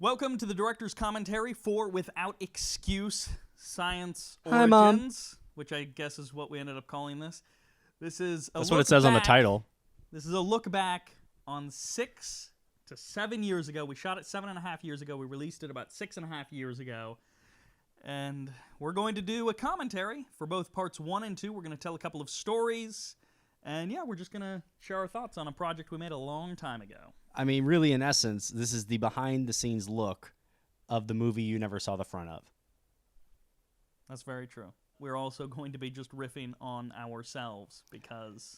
Welcome to the director's commentary for Without Excuse Science Hi, Origins, Mom. which I guess is what we ended up calling this. That's what it says on the title. This is a look back on 6 to 7 years ago. We shot it 7.5 years ago. We released it about 6.5 years ago. And we're going to do a commentary for both parts 1 and 2. We're going to tell a couple of stories. And yeah, we're just going to share our thoughts on a project we made a long time ago. I mean, really, in essence, this is the behind-the-scenes look of the movie you never saw the front of. That's very true. We're also going to be just riffing on ourselves because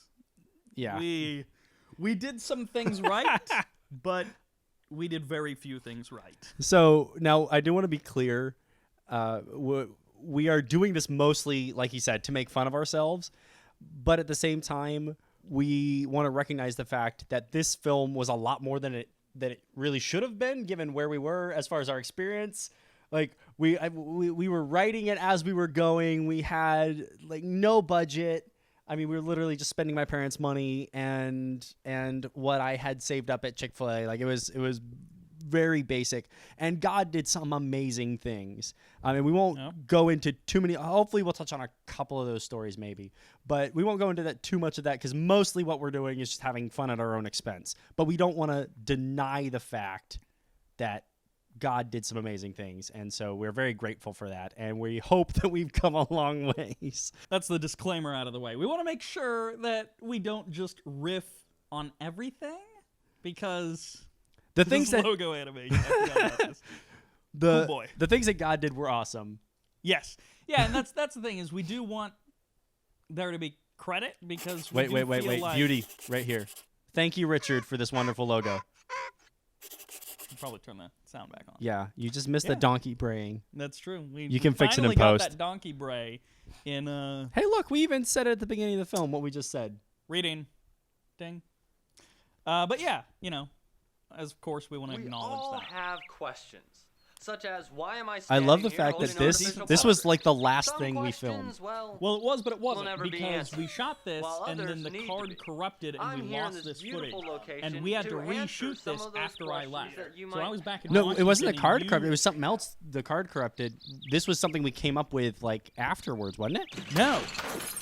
we did some things right, but we did very few things right. So now I do want to be clear. We are doing this mostly, like he said, to make fun of ourselves, but at the same time, we want to recognize the fact that this film was a lot more than it really should have been, given where we were as far as our experience. Like we were writing it as we were going. We had like no budget. I mean, we were literally just spending my parents' money and what I had saved up at Chick-fil-A. Like it was very basic, and God did some amazing things. I mean, we won't go into too many. Hopefully we'll touch on a couple of those stories maybe, but we won't go into that too much of that because mostly what we're doing is just having fun at our own expense. But we don't want to deny the fact that God did some amazing things, and so we're very grateful for that, and we hope that we've come a long ways. That's the disclaimer out of the way. We want to make sure that we don't just riff on everything because the things that logo animation. I forgot about this. The oh boy. The things that God did were awesome. Yes. Yeah, and that's the thing is we do want there to be credit because we wait, like beauty right here. Thank you, Richard, for this wonderful logo. I'll probably turn the sound back on. Yeah, you just missed the donkey braying. That's true. You can fix it in finally got post. that donkey bray in Hey, look, we even said it at the beginning of the film what we just said. reading. Ding. But yeah, as of course we want to acknowledge We all that. have questions, such as why am I I standing love the here fact that holding this artificial was flowers? like the last Some thing we questions, filmed. Well, it was, but it wasn't never be because answered, we shot this while and then others the need to card be. corrupted and I'm we here in lost this this footage. beautiful location And we had to to answer reshoot some this of those after I questions left. that you So I might- was back in No, it wasn't the Washington, card and corrupted. It you- was something else. The card corrupted. This was something we came up with like afterwards, wasn't it? No,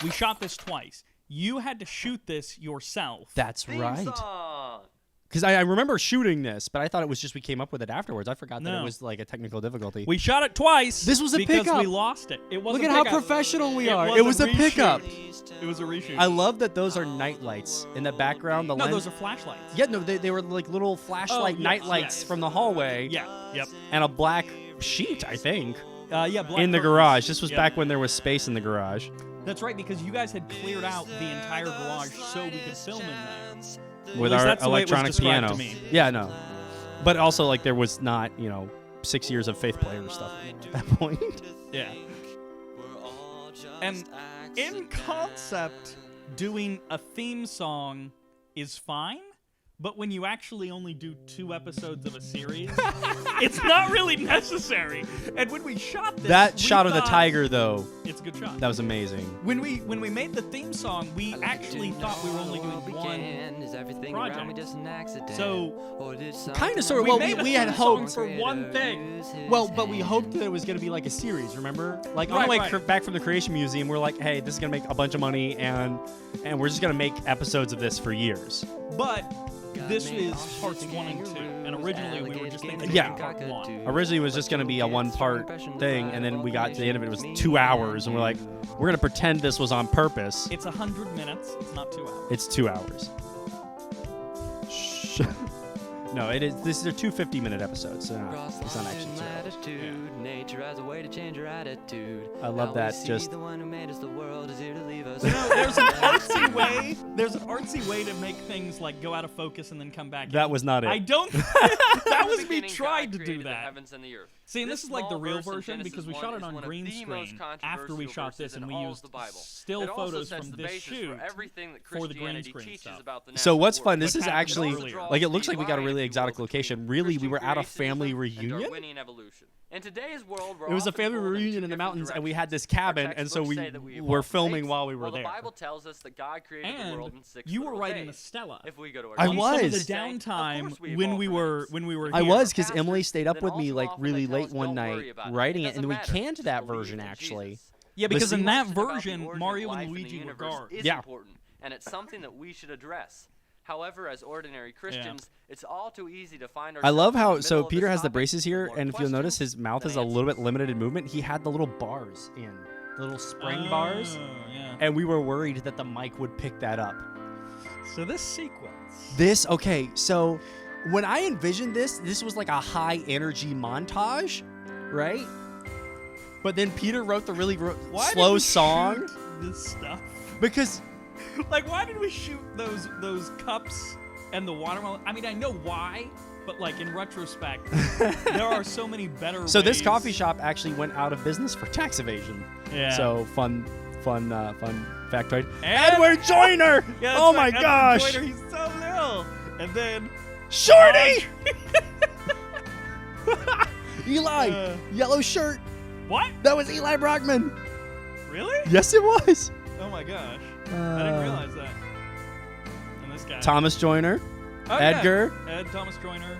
we shot this twice. You had to shoot this yourself. That's Theme right. song. Because I remember shooting this, but I thought it was just we came up with it afterwards. I forgot that No. it was like a technical difficulty. We shot it twice. This was a because pickup. we lost it. It was Look a at how pickup. professional we It are. was It was a a pickup. reshoot. It was a reshoot. I love that those are night lights in the background. The no, lens. those are flashlights. Yeah, no, they were like little flashlight yes, night lights yes. from the hallway. Yeah. Yep. And a black sheet, I think, Yeah. Black in the curtains. garage. This was Yep. back when there was space in the garage. That's right, because you guys had cleared out the entire garage so we could film in there. With At least our that's the way it was electronic described piano. to me. Yeah, no. But also, like, there was not, 6 years of Faith Player stuff at that point. Yeah. And in concept, doing a theme song is fine, but when you actually only do 2 episodes of a series, it's not really necessary. And when we shot this, That we shot of the thought- tiger, though, It's a good shot. that was amazing. When we made the theme song, we actually thought we were only doing one project. So Kind of, sort of. we Well, made we a had theme song hoped. for one thing. Well, but we hoped that it was going to be like a series, remember? Like, on Right, the way right. back from the Creation Museum, we're like, hey, this is going to make a bunch of money, and we're just going to make episodes of this for years. But this is parts 1 and 2, and originally we were just thinking of Yeah. doing part 1. Originally, it was just going to be a one-part thing, and then we got to the end of it, it was 2 hours, and we're like, we're going to pretend this was on purpose. It's 100 minutes. It's not 2 hours. It's 2 hours. Shh. No, it is. These are 2 50-minute episodes, so it's not actually 2 hours. Nature has a way to change your attitude. I love that, just- The one who made us the world is here to leave us. There's an artsy way. There's an artsy way to make things like go out of focus and then come back. That in. was not it. I don't. That was me Beginning, God tried to do created the that. heavens and the earth. See, and this is like the small real verse in version Genesis because we 1 shot it is on one of green the most screen after we controversial shot this, verses and in we all of used the Bible. still It also photos sets from the this basis shoot. for everything that for the green Christianity screen teaches stuff. about the So natural what's fun? world. This is What happened actually earlier. like it looks like we got a really really exotic between location. Really, we Christian were at a creationism family and reunion. Darwinian evolution. In today's world, we're It was a often family pulled in reunion two in the different mountains, and we had directions. this Our cabin, and so textbooks we say that we were evolved filming apes, while we were while there. The Bible tells us that God created the world in And 6 you were literal writing days. a Stella. If we go to our I Some of was. the Of downtime course we when evolved we from were apes. when we were I here. was, because Pastors, Emily stayed up then with all me too like often really they tell late us, one "Don't worry night about it. writing It it, and doesn't we matter. canned that Just believe version in actually. Jesus." Yeah, because see- in that Question about the version, origin of Mario life and in the Luigi were universe guards. is Yeah. important, and it's something that we should address. However, as ordinary Christians, it's all too easy to find I love ourselves in how the so middle of Peter this has the topic braces with here, more and if you'll notice, questions his mouth than is a little bit answers. limited in movement. He had the little bars in, the little spring bars, Oh, yeah. and we were worried that the mic would pick that up. So this sequence. This okay, so when I envisioned this was like a high energy montage, right? But then Peter wrote the really Why did slow we song shoot this stuff? because Like, why did we shoot those cups and the watermelon? I mean, I know why, but like in retrospect, there are so many better. so this ways. coffee shop actually went out of business for tax evasion. Yeah. So fun factoid. And- Edward Joyner. Yeah, that's Oh right, my Edward gosh. Joyner, he's so little. And then Shorty. Eli, Uh, yellow shirt. what? That was Eli Brockman. Really? Yes, it was. Oh my gosh, I didn't realize that. And this guy. Thomas Joyner, Oh, yeah. Edgar. Ed, Thomas Joyner,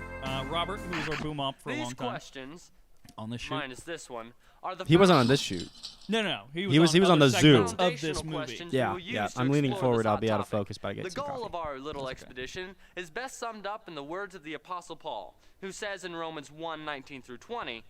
Robert, who was our boom op for a These long time questions, on this shoot. minus this one, are the He wasn't first on this shoot. No, He was on other the zoo. segments of this foundational movie. questions Yeah, we will yeah. use to I'm leaning explore forward. this I'll hot be out of topic. focus, but I get The some goal coffee. of our little That's okay. expedition is best summed up in the words of the Apostle Paul, who says in Romans 1:19 through 20,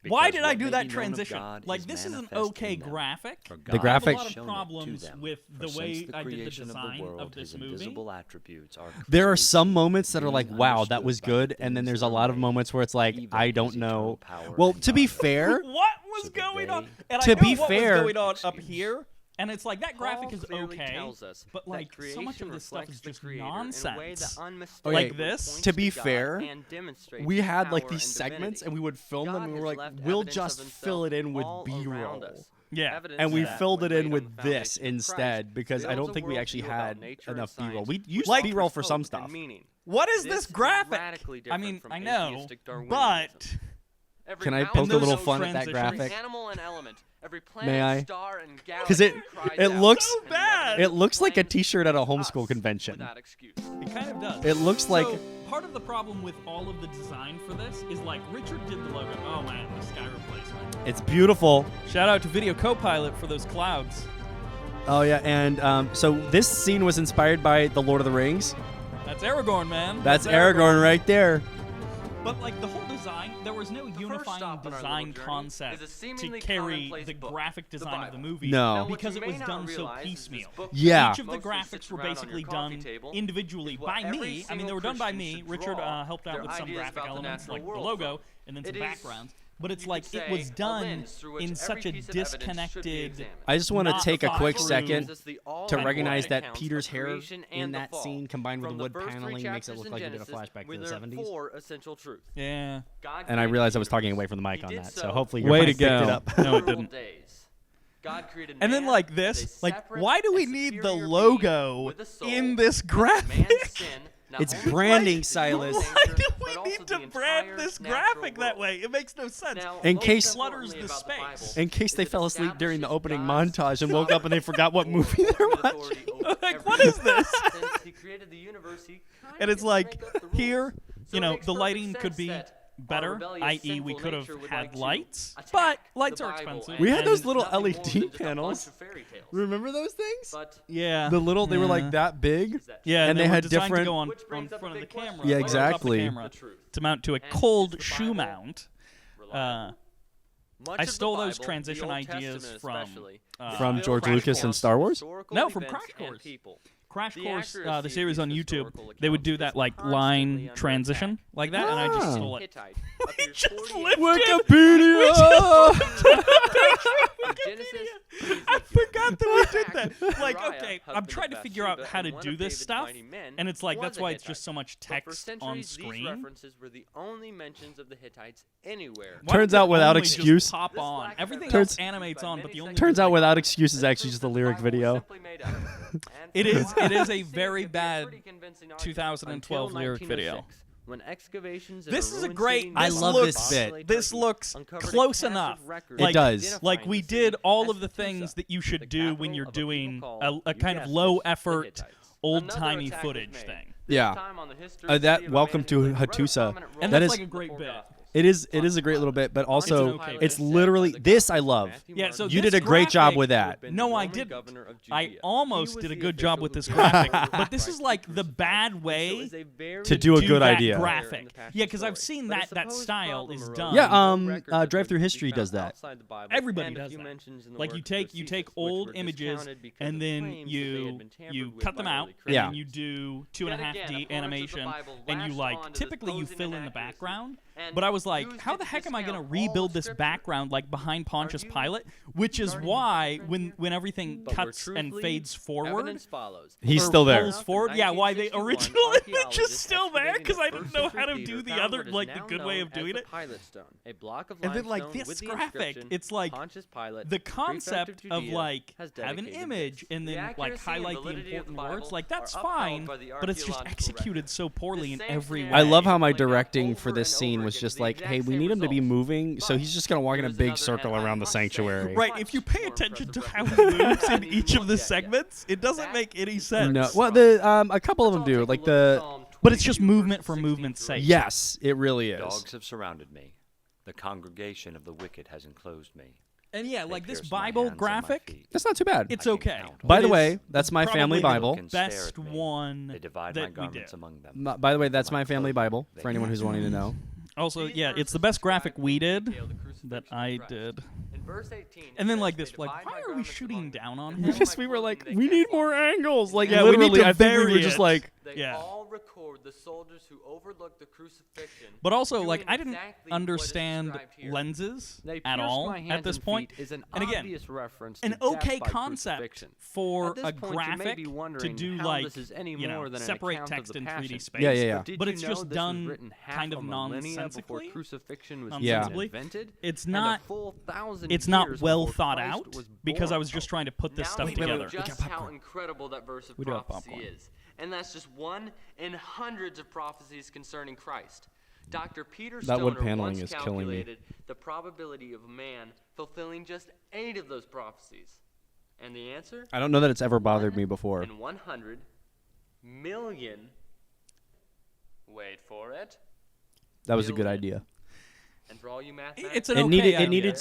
Why Because did I what do may that be known of transition? God Like, is this is an manifest okay in them. graphic. For The God graphic- I have a lot has of shown it to problems them. with For the since way the I did the creation of design the world, of this his movie. invisible attributes are There are clearly some seen, moments that are like, being wow, that understood was by the good, and then things there's a that lot of are moments where it's like, even I his don't eternal know. power Well, and to be God. fair, What was So that going on? they- And To I know be what fair- was going on up Excuse. here, and it's like that graphic Paul is clearly okay, tells us but that like so much creation of this stuff is reflects the just Creator in a way nonsense. that unmistakably Like this? points To be God fair, and demonstrates we his had like power these and segments, divinity. and we would film them, God and we has were like, left we'll evidence just of fill it in with all B-roll. around us. Yeah. Evidence And we that filled when it laid in on with the this foundation of instead Christ, because I builds don't a think we actually worldview about had nature and enough B-roll. science We used Like- B-roll for offers some hope stuff. and meaning. What is This this is graphic? radically I different mean, from I know, atheistic Darwinism. but Every Can I mountain, poke a little ocean, fun at that transition. graphic? Every animal and element, every planet, May I? star, and Because galaxy cries it out, looks So and the bad. evidence it looks like a claims T-shirt at a us homeschool convention. without excuse. it kind of does. It looks like So, part of the problem with all of the design for this is like Richard did the logo. Oh man, the sky replacement. it's beautiful. Shout out to Video Copilot for those clouds. Oh yeah, and so this scene was inspired by The Lord of the Rings. That's Aragorn, man. That's Aragorn right there. But like the whole design, there was no first unifying stop on our design little journey concept is a to seemingly carry commonplace the book, graphic the design of the Bible. movie. No. Now, what because you it may was not done so realize is this piecemeal. book Yeah. Each of the mostly graphics sits were around on basically your coffee done table, individually is what by every me. I mean, single they were done by Christian me. should Richard draw helped out their with some ideas graphic about the elements natural like the world logo from. and then It some is, backgrounds. But it's you like could it say, was a done lens through which in such a every piece of evidence should be disconnected. examined. I just want to Not take a thought quick through. second This is the to all-time recognize that accounts Peter's of hair creation in and the that fall. scene combined with From the wood first three paneling makes it chapters look in like he did a Genesis, flashback where to the there are 70s. 4 essential truths. Yeah. God And I created realized the I was talking universe. away from the mic He on did that, so so hopefully your Way mic to picked it go. up. No, it literal didn't. days. God created And then man like as this, a like separate why do we and need the superior being logo with a soul in this that graphic? man's sin not It's only branding, plagues the Silas. human Why nature, do but we also need the to brand entire this natural graphic that world. way? It makes no sense. Now, In most case- Clutters importantly the about Bible space. In case they is it fell asleep during the establishes opening God's montage and woke up and they forgot what movie they were ultimate watching. authority over Like, what everything. is this? Since he created the universe, he kinda And it's gets to like make up the rules. here, So you it know, makes the perfect lighting sense could be that our better, rebellious, i.e., we sinful could have nature would had like to lights, attack but the lights are Bible expensive. and We had it's those little nothing more LED than just a bunch panels. of fairy tales. Remember those things? But Yeah. They were Yeah. like that big. is that Yeah, and they they were had designed different- to go on, Which brings up front a of the big question. camera. Yeah, right on top of the exactly. camera, The truth. to mount to a And cold is the shoe Bible mount. reliable? I Much of the stole those Bible, the transition Old ideas Testament from, especially, From is George filled with Lucas and accounts Star of Wars? historical No, from events Crash and Course. people. Crash The Course, accuracy the of series these on YouTube, historical they would accounts do is that like constantly line under transition attack. like that, and I just Ah. stole it. Hittite appears just 48 lifted- Wikipedia. Genesis, I forgot that we did that. Uriah, Like, okay, I'm husband trying of to figure out Bathsheba, how to and one do of this David's stuff, mighty men, and it's like was that's a why it's just Hittite. so much But for text on centuries, screen. These references were the only mentions of the Hittites anywhere. Why Turns don't out they without only just excuse- pop This on. lack of Everything evidence else Turns- animates by on, many but the only Turns out sections without of excuse is this actually proves just a that lyric the Bible was video. simply made up. And It for is- while it is a it seemed very to be a bad pretty convincing argument 2012 until lyric video. 1906, when excavations in This a is a ruined great. city I This love looks, this bit. This looks uncovered a close cast of enough. records It does. identifying Like we the did city all as of the Hattusa, things that you the should do when capital you're of a people doing called, a you kind of guessed low it, the effort, Hittites. old timey Another attack footage was made. thing. This Yeah. time on the history That of the city of a welcome man to who played a rather Hattusa. prominent And That that's is- like a great role in the bit. four Gospels. It is a great little bit, but also okay bit. it's literally this I love. Yeah, so You this did a great job graphic- with that. No, I didn't. I almost did a good job with this graphic, but this is like the bad way To do a good that idea. graphic. Yeah, because I've seen that style is done. Yeah, Drive Through History does that. Everybody does that. Like you take old images and then you cut them out and Yeah. then you do 2.5D animation and you like typically you fill in the background. But I was like, how the heck am I going to rebuild this background like behind Pontius Pilate? Which is why when everything cuts and fades forward, He's or still there. pulls forward, yeah, why the original image is still there because I didn't know how to do the other like the good way of doing it. And then like this graphic, it's like the concept of like have an image and then like highlight the important words, like that's fine, but it's just executed so poorly in every way. I love how my directing for this scene was just like, hey, we need him to be moving, so he's just gonna walk in a big circle around the sanctuary. Right, if you pay attention to how he moves in each of the segments, it doesn't make any sense. No, well, a couple of them do, like But it's just movement for movement's sake. yes, it really is. Dogs have surrounded me. The congregation of the wicked has enclosed me. And yeah, They like this pierced my Bible hands and my graphic, feet. That's not too bad. it's I can okay. count. By It the is way, that's my family probably Bible. Can stare Best at me. one They divide my that we garments did. among them. By the way, that's my family Bible, for anyone who's wanting to know. Also, yeah, it's the best graphic we did that I did. And then like this, like, why are we shooting down on him? Because we were like, we need more angles. Like, Yeah, we need literally, to I think we vary were just it. like, They Yeah. all record the soldiers who overlooked the crucifixion. But also, like, doing I didn't exactly what is understand described here. lenses They at pierced all my at hands this and point. feet is an And again, obvious reference an to death okay by concept crucifixion. for At this a point, you may graphic be to wondering do how like, this is any you know, more than an separate account text of the in 3D Passion. space. Yeah, yeah, yeah. Did But you it's know just this was done written half kind of a millennia nonsensically. before crucifixion was Yeah. even invented? It's And not. a full 1,000 It's not years well before thought Christ out was because I born. was just trying to put this Now stuff we know together. just how incredible that verse of We do have prophecy popcorn. is. And that's just one in hundreds of prophecies concerning Christ. Dr. Peter That wood Stoner paneling once is killing me. calculated the probability of a man fulfilling just 8 of those prophecies. And the answer? I don't know that it's ever bothered me before. In 100 million. Wait for it. That was a good billion. idea. And for all you math, It's an It okay needed idea. it needed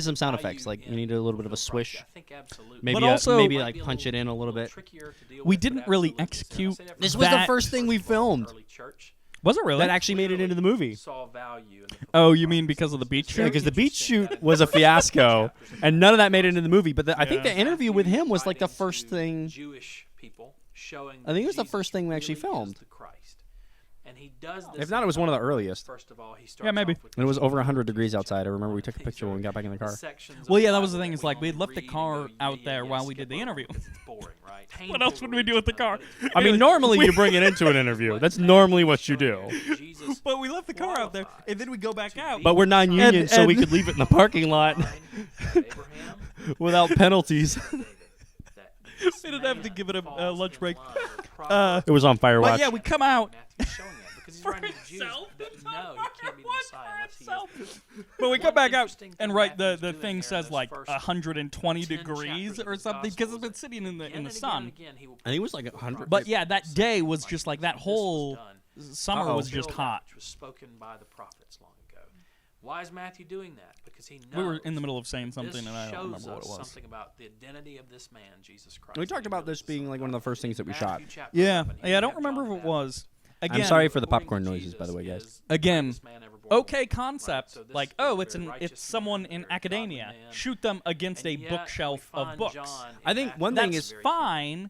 some sound effects. Like you needed a little bit of a swish. I think absolutely. Maybe But also- maybe Might like be a punch it little- in a little bit. trickier to deal We with, but didn't really absolutely. execute Say that This for was the that- first thing we filmed. early church Was it really? That actually made it into the movie. saw value in the Oh, you mean because of the beach Yeah, shoot? because the beach shoot was a fiasco, and none of that made it into the movie. But I think the interview with him was like the first thing. Jewish people showing. I think it was the Jesus first thing we actually really is filmed. the Christ. And he does this. If not, it was one of the earliest. First of all, he starts Yeah, maybe. off with And it was these over 100 chapter degrees outside. I remember we chapter took a picture when we got back in the car. sections of Well, yeah, the that was the Bible thing, that is we like, we only left the read car and go, out yeah, there yeah, while we skip did the over interview. because it's boring, right? What else would we do with the car? I mean, normally you bring it into an interview. That's normally what you do. Jesus But we left the car out there, and then we go back out. But we're non-union, And- so we and- could leave it in the parking lot Abraham, without penalties. We didn't have to give it a lunch break. It was on Firewatch. But yeah, we come out. Matthew's showing that because he's For writing to Jews himself? that It's no, on you can't be the Firewatch Messiah for unless he himself. is. But we come back out, interesting and thing right, the Matthew's thing doing there says in like those first 120 10 degrees chapters of or the something because it's Gospels been that sitting in the again and sun. again and again he will I think it was point like to 100. But yeah, that day was just like that This was whole done. summer was Fulfilled just that hot. which was spoken by the prophets long ago. Why is Matthew doing that? Because he knows We were in the middle of saying something, this and I don't shows remember what us it was. something about the identity of this man, Jesus Christ. We talked about this being like one of the first things that we shot. Matthew chapter Yeah, 11, yeah, I don't have remember John if it the was. I'm Again, sorry for the According to popcorn noises, by the way, Jesus guys. is the Again, greatest man ever born. okay concept, so this like, is oh, a it's very it's righteous someone man, in very academia. godly man. Shoot them against And a yet bookshelf we of find books. John I in think Matthew one thing That's is- very fine,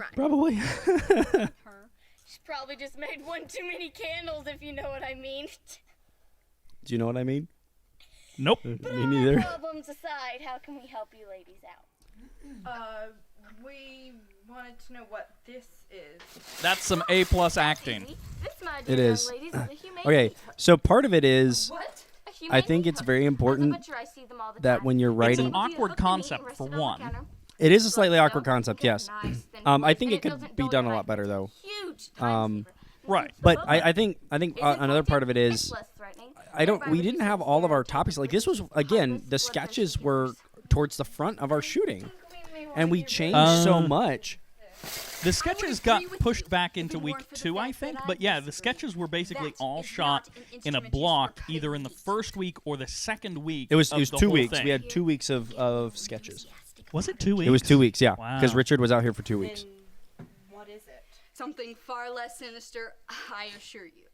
rhyme. Probably. Her. She probably just made one too many candles, if you know what I mean. Do you know what I mean? Nope. Me neither. Problems aside, how can we help you ladies out? We wanted to know what this is. That's some A+ acting. Easy. This, my It dear young is. ladies, is a humane Okay, meat hook. so part of it is What? A I humane think meat it's hook. very As a important butcher, I see them all the that time. when you're It's writing, an awkward concept for one. it is a slightly awkward concept, yes. I think it could be done a lot better though. Huge Right. But I think another part of it is we didn't have all of our topics. Like this was again, the sketches were towards the front of our shooting, and we changed so much. The sketches got pushed back into week 2, I think. But yeah, the sketches were basically all shot in a block, either in the first week or the second week. It was of the 2 whole weeks. thing. We had 2 weeks of sketches. Was it 2 weeks? It was 2 weeks, yeah, Wow. because Richard was out here for 2 weeks. Then what is it? Something far less sinister, I assure you.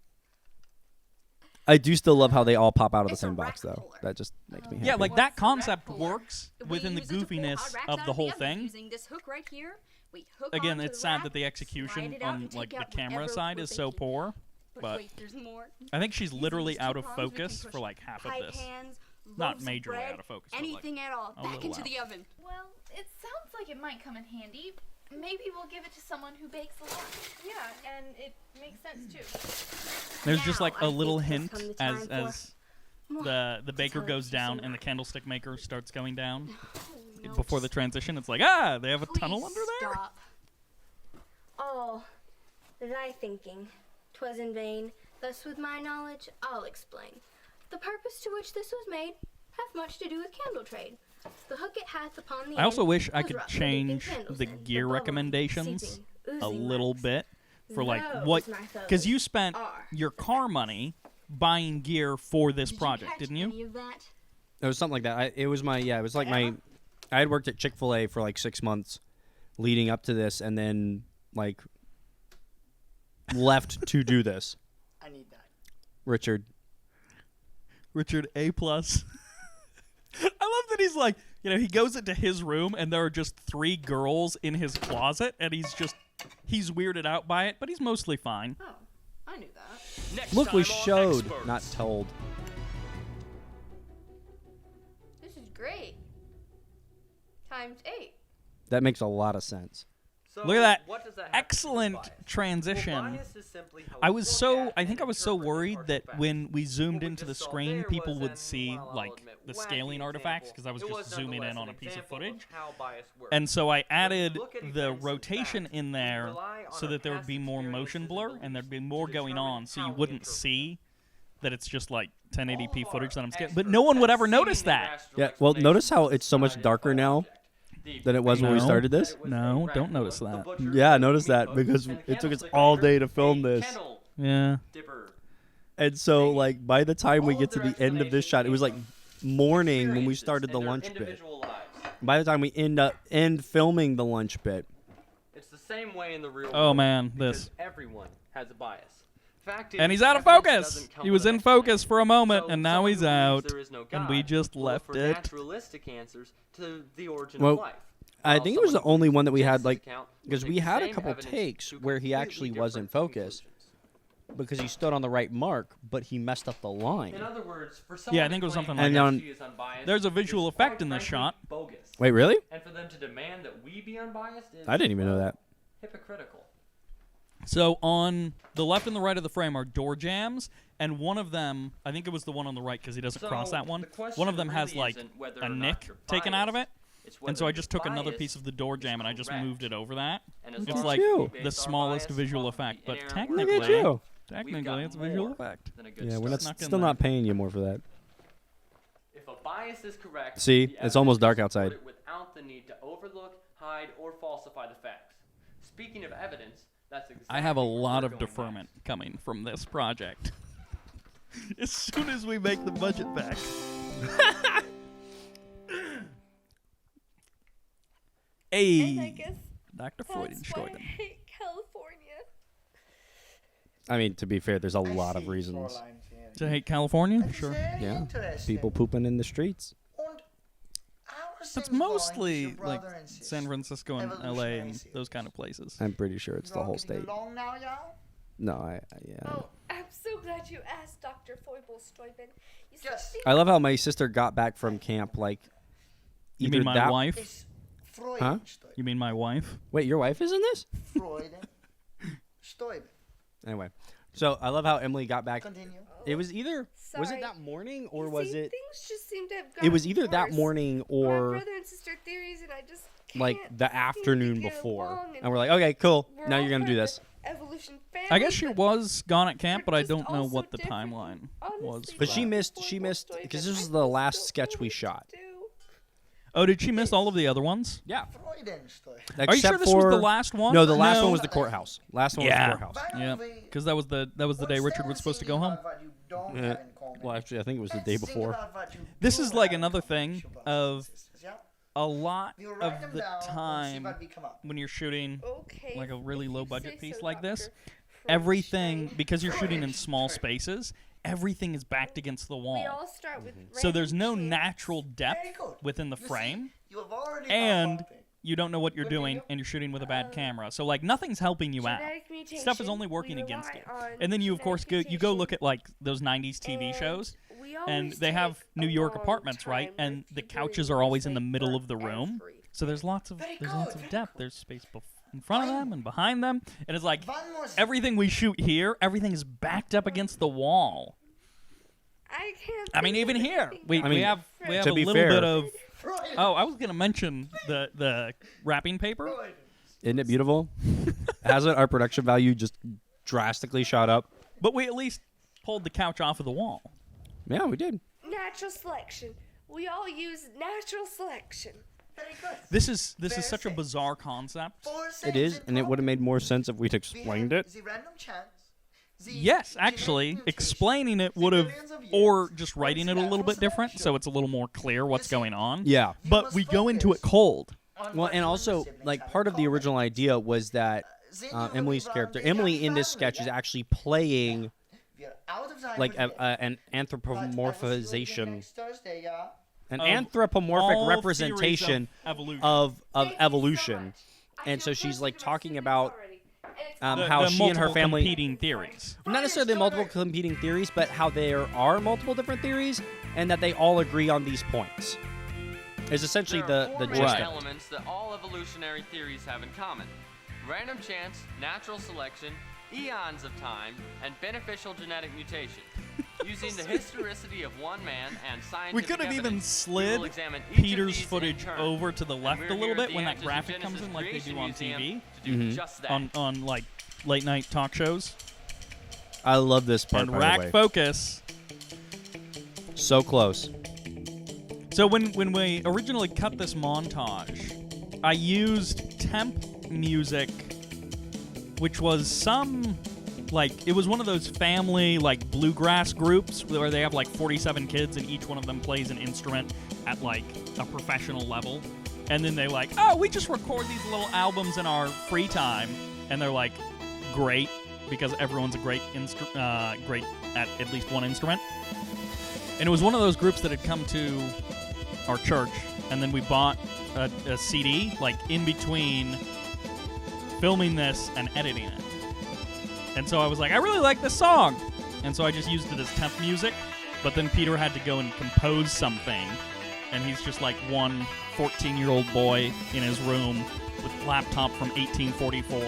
I do still love how they all pop out of the It's a same box, rack though. puller. That just makes me happy. Yeah, like that concept puller. works We within the use it to pull goofiness hot racks of out the whole oven thing. Using this hook right here, we hook Again, onto it's the sad rack, that the slide execution it out, on and like take the out camera whatever side we're is so baking. poor. But wait, there's more. I think she's literally Using these out two of prongs, we can focus push for like half of pie this. pans, Not loaves of majorly bread, out of focus, but, like, anything at all, a back little into out. the oven. Well, it sounds like it might come in handy. Maybe we'll give it to someone who bakes a lot. Yeah, and it makes sense too. There's just like a I little think hint has come the time as the baker goes down and the candlestick maker starts going down No, before the transition. It's like they have a tunnel under there. Stop. Oh, thy thinking, 'twas in vain. Thus with my knowledge, I'll explain. The purpose to which this was made hath much to do with candle trade. The hook it hath upon the I also end wish I was could rough for keeping change candles the in, gear bubble, recommendations seeping, a oozing little wax. bit for like Those, what, my foes, because you spent are your car money buying gear for this Did project, catch didn't you? any of that? It was something like that. It was like my. I had worked at Chick-fil-A for like 6 months leading up to this, and then like left to do this. I need that. Richard. A+. I love that he's like, he goes into his room and there are just 3 girls in his closet, and he's weirded out by it, but he's mostly fine. Oh, I knew that. Next Look, we time on showed, Experts. not told. This is great. Times 8. That makes a lot of sense. So Look at that what does that have to do with excellent bias? transition. Well, bias is simply how I we was look so at I and think I was so interpret worried partial that facts. when we zoomed What we into the just saw screen, there people was would an, see while I'll like admit, the wacky scaling artifacts, because I was example, it just was zooming in nonetheless on a an piece of example footage. how bias works. And so I When added we look at the events and rotation facts, in we there rely on so our that there would past be more motion experiences blur and and there'd be beliefs more to going determine on, so how you we wouldn't interpret. see that it's just like 1080p All footage that I'm our scaling. But experts no one would have ever notice seemingly that. rational Yeah, well, notice explanations how it's so much provided darker by now object. The than it was when we No. started this. that it was No, a don't rack notice hook, the that. butcher, Yeah, the notice that meat because hook, and it took us candlestick all maker, day to film a this. kennel Yeah. dipper. And so, like, by the time we All get of to their the end of this shot, it was like morning when we experiences started the and their lunch bit. individual lives. By the time we end filming the lunch bit, It's the same way in the real Oh, world. man, because this. everyone has a bias. Fact is, And he's out of evidence focus. doesn't come He with was an in focus explanation. for a moment, So and now someone he's who believes out. there is no And we God just will look left for it. naturalistic answers to the origin Well, of life. I While think it was the someone who only believes one that we had, Genesis like, account will because take we the had a same couple evidence takes to where he completely actually was in different focus conclusions. because he stood on the right mark, but he messed up the line. In other words, for someone Yeah, I to think it was claim something that like that. she is unbiased There's a is visual quite effect in this frankly shot. bogus. Wait, really? And for them to demand that we be unbiased is I didn't even know that. hypocritical. So on the left and the right of the frame are door jams, and one of them, I think it was the one on the right because he doesn't cross that one. the question One of them has really like isn't whether a or not nick you're taken out of it, biased. It's and so whether I just took your another bias piece of the door jam and I just correct. moved it over that. And as It's long as like you. we the base our smallest bias visual off of effect, the but inerrant Look at technically, you. we've technically got it's a visual more effect. than a good Yeah, we're start. not, Snuck in still there. not paying you more for that. If a bias is correct, See, the it's almost dark evidence outside. supported without the need to overlook, hide, or falsify the facts. Speaking of evidence, that's exactly I have a where lot we're of going deferment coming from this project. As soon as we make the budget back. And I Hey, guess Dr. that's why I Freudensteuer. hate California. I mean, to be fair, there's a lot of reasons. To hate California? Sure. Yeah, people pooping in the streets. That's mostly like San Francisco and LA and those kind of places. I'm pretty sure it's the whole state. No, yeah. Oh, I'm so glad you asked, Dr. Foible-Steuben. You Yes. seem I love how my sister got back from camp like. You either mean my that- wife? It's Freud Huh? and Steuben. You mean my wife? Wait, your wife is in this? Freud and Steuben. Anyway, so I love how Emily got back. Continue. It was either was it Sorry. that morning or You was see, it? Things just seem to have It was gotten either that worse. morning My or brother and sister theories, and I just like can't the seem to afternoon get before, along, and we're like, okay, cool. we're Now all you're gonna for do the this. Evolution I family, guess she but was gone at camp, but I just don't know also what the different. timeline was. Honestly, for But she that. missed because this was the last sketch we shot. Oh, did she miss all of the other ones? Yeah. Freud and Steuben. Are you sure Except this was the for- last one? No, the last No. one was the courthouse. Last one Yeah. was the courthouse. Yeah, because that was the day Richard was supposed to go home. Yeah. Well, actually, I think it was the day before. This is like another thing of a lot You write of them the down and see time what we come up when you're shooting Okay, like a really if low you budget say piece so, like this, Dr. everything, Freudstein. because you're shooting in small spaces, everything is backed against the We wall. all start with So there's no random natural Very depth good. within the You see, frame, you have already and found something. you don't know what you're Continue. doing, and you're shooting with a bad camera. So like nothing's helping you out. genetic mutation. Stuff is only working We against rely it. on And then you of course go genetic look at like those 90s TV mutation. shows, We and always they have take New a York long apartments, right? time And with the people couches who are always in the say middle burn of the room. everything. So there's lots of Very there's good, lots of very depth. good. There's space in front of them and behind them, and it's like One more thing. everything we shoot here, everything is backed up against the wall. I can't. I mean, think even of here, anything we I mean, have to a be little fair- bit of. Freud. Oh, I was gonna mention the wrapping paper. Freud. Isn't it beautiful? Hasn't our production value just drastically shot up? But we at least pulled the couch off of the wall. Yeah, we did. Natural selection. We all use natural selection. Very good. This is Fair such a say. bizarre concept. Four It is, things and it would have made more sense if we'd We explained have it. The random chance. The Yes, genetic actually, mutation, explaining it the would have, billions of or years, just or writing the it a little natural bit different, so selection. it's a little more clear what's see, going on. Yeah. You But must we go into it focus cold. on Well, what and your also, siblings like, have in part of the common. original idea was that Then you will Emily's be character, around the Emily in this family, sketch, is yeah? actually playing We are out of time like for today. an But I will see you again anthropomorphization, next Thursday, yeah? an Of anthropomorphic all representation theories of evolution. of Thank you so evolution. much. I And feel so she's closer like to my talking siblings about already. And it's how the she and her multiple family competing theories. not necessarily multiple competing theories, but how there are multiple different theories and that they all agree on these points. Is essentially There are the four gist main of it. elements that all evolutionary theories have in common: random chance, natural selection, eons of time, and beneficial genetic mutation. Using the historicity of one man and We scientific could have even evidence, we will slid examine each of Peter's these in footage turn. over to the And left we're a little here at bit the when that Answers in graphic comes Genesis in, like they Creation do on Museum TV, to do just that. on like late night talk shows. I love this part. And by the rack way. focus. So close. So when we originally cut this montage, I used temp music, which was some like it was one of those family like bluegrass groups where they have like 47 kids and each one of them plays an instrument at like a professional level. And then they like, oh, we just record these little albums in our free time, and they're like, great, because everyone's a great great at least one instrument. And it was one of those groups that had come to our church, and then we bought a CD like in between filming this and editing it. And so I was like, I really like this song, and so I just used it as temp music. But then Peter had to go and compose something, and he's just like one 14-year-old boy in his room with a laptop from 1844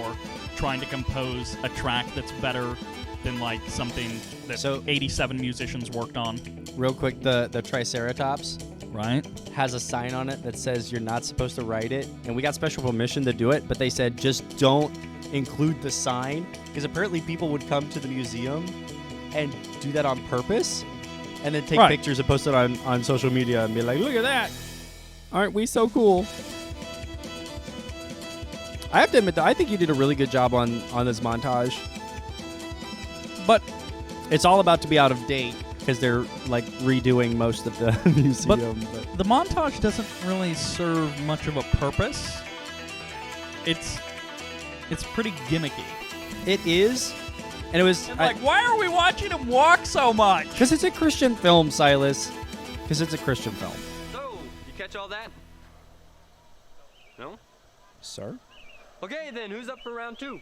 trying to compose a track that's better than like something that So- 87 musicians worked on. Real quick, the Triceratops Right? has a sign on it that says you're not supposed to write it, and we got special permission to do it, but they said just don't include the sign because apparently people would come to the museum and do that on purpose and then take Right. pictures and post it on social media and be like, look at that, aren't we so cool? I have to admit though, I think you did a really good job on this montage, but it's all about to be out of date because they're like redoing most of the museum. But The montage doesn't really serve much of a purpose. It's pretty gimmicky. it is, and it was And like, why are we watching him walk so much? because it's a Christian film, Silas. Because it's a Christian film, So, you catch all that? No? sir. Okay, then, who's up for round two?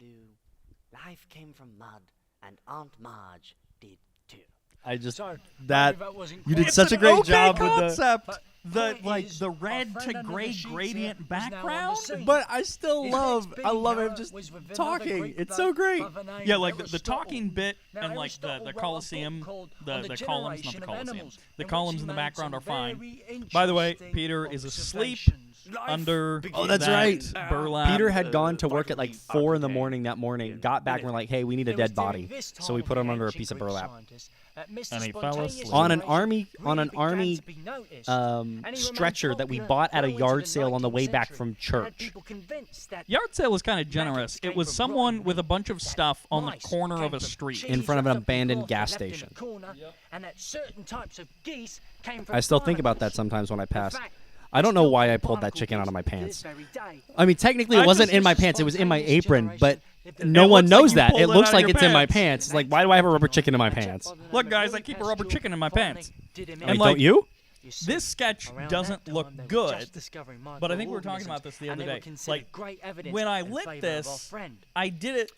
blue. Life came from mud, and Aunt Marge did too. I just So, that maybe that wasn't you quite- did such a great job with the. concept. But The point like is, the our red friend to under the gray sheets here gradient is now on the background. scene. But I still His love. next I big love him error just was with another talking. Greek It's bloke so great. by the name Yeah, of like the Aristotle. talking bit Now, and like the Aristotle wrote a Colosseum, book called the On the columns, not the Generation of Colosseum. Animals, The in which columns he in the made background some are fine. very By the way, interesting Peter is asleep. observations. under Oh, that's that right. burlap. Peter had gone to work at like 4 in the morning that morning, got back and we're like, hey, we need a dead body. So we put him under a piece of burlap. And he fell asleep. On an army stretcher that we bought at a yard sale on the way back from church. Yard sale was kind of generous. It was someone with a bunch of stuff on the corner of a street. In front of an abandoned gas station. And that certain types of geese came from I still think about that sometimes when I pass. I don't know why I pulled that chicken out of my pants. I mean, technically it wasn't in my pants. It was in my apron, but no one knows that. It looks like it's in my pants. It's like, why do I have a rubber chicken in my pants? Look, guys, I keep a rubber chicken in my pants. Wait, don't you? This sketch doesn't look good, but I think we were talking about this the other day. Like, when I lit this, I did it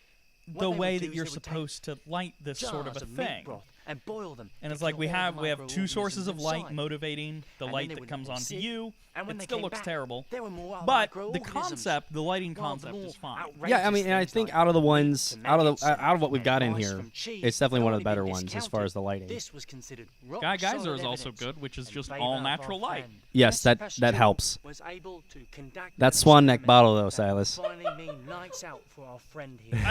the way that you're supposed to light this sort of a thing. And boil them. And it's like we have 2 sources of light motivating the light that comes onto you. It still looks terrible, but the concept, the lighting concept, is fine. Yeah, I mean, and I think out of the ones, out of what we've got in here, it's definitely one of the better ones as far as the lighting. Guy Geyser is also good, which is just all natural light. Yes, that helps. That swan neck bottle though, Silas. I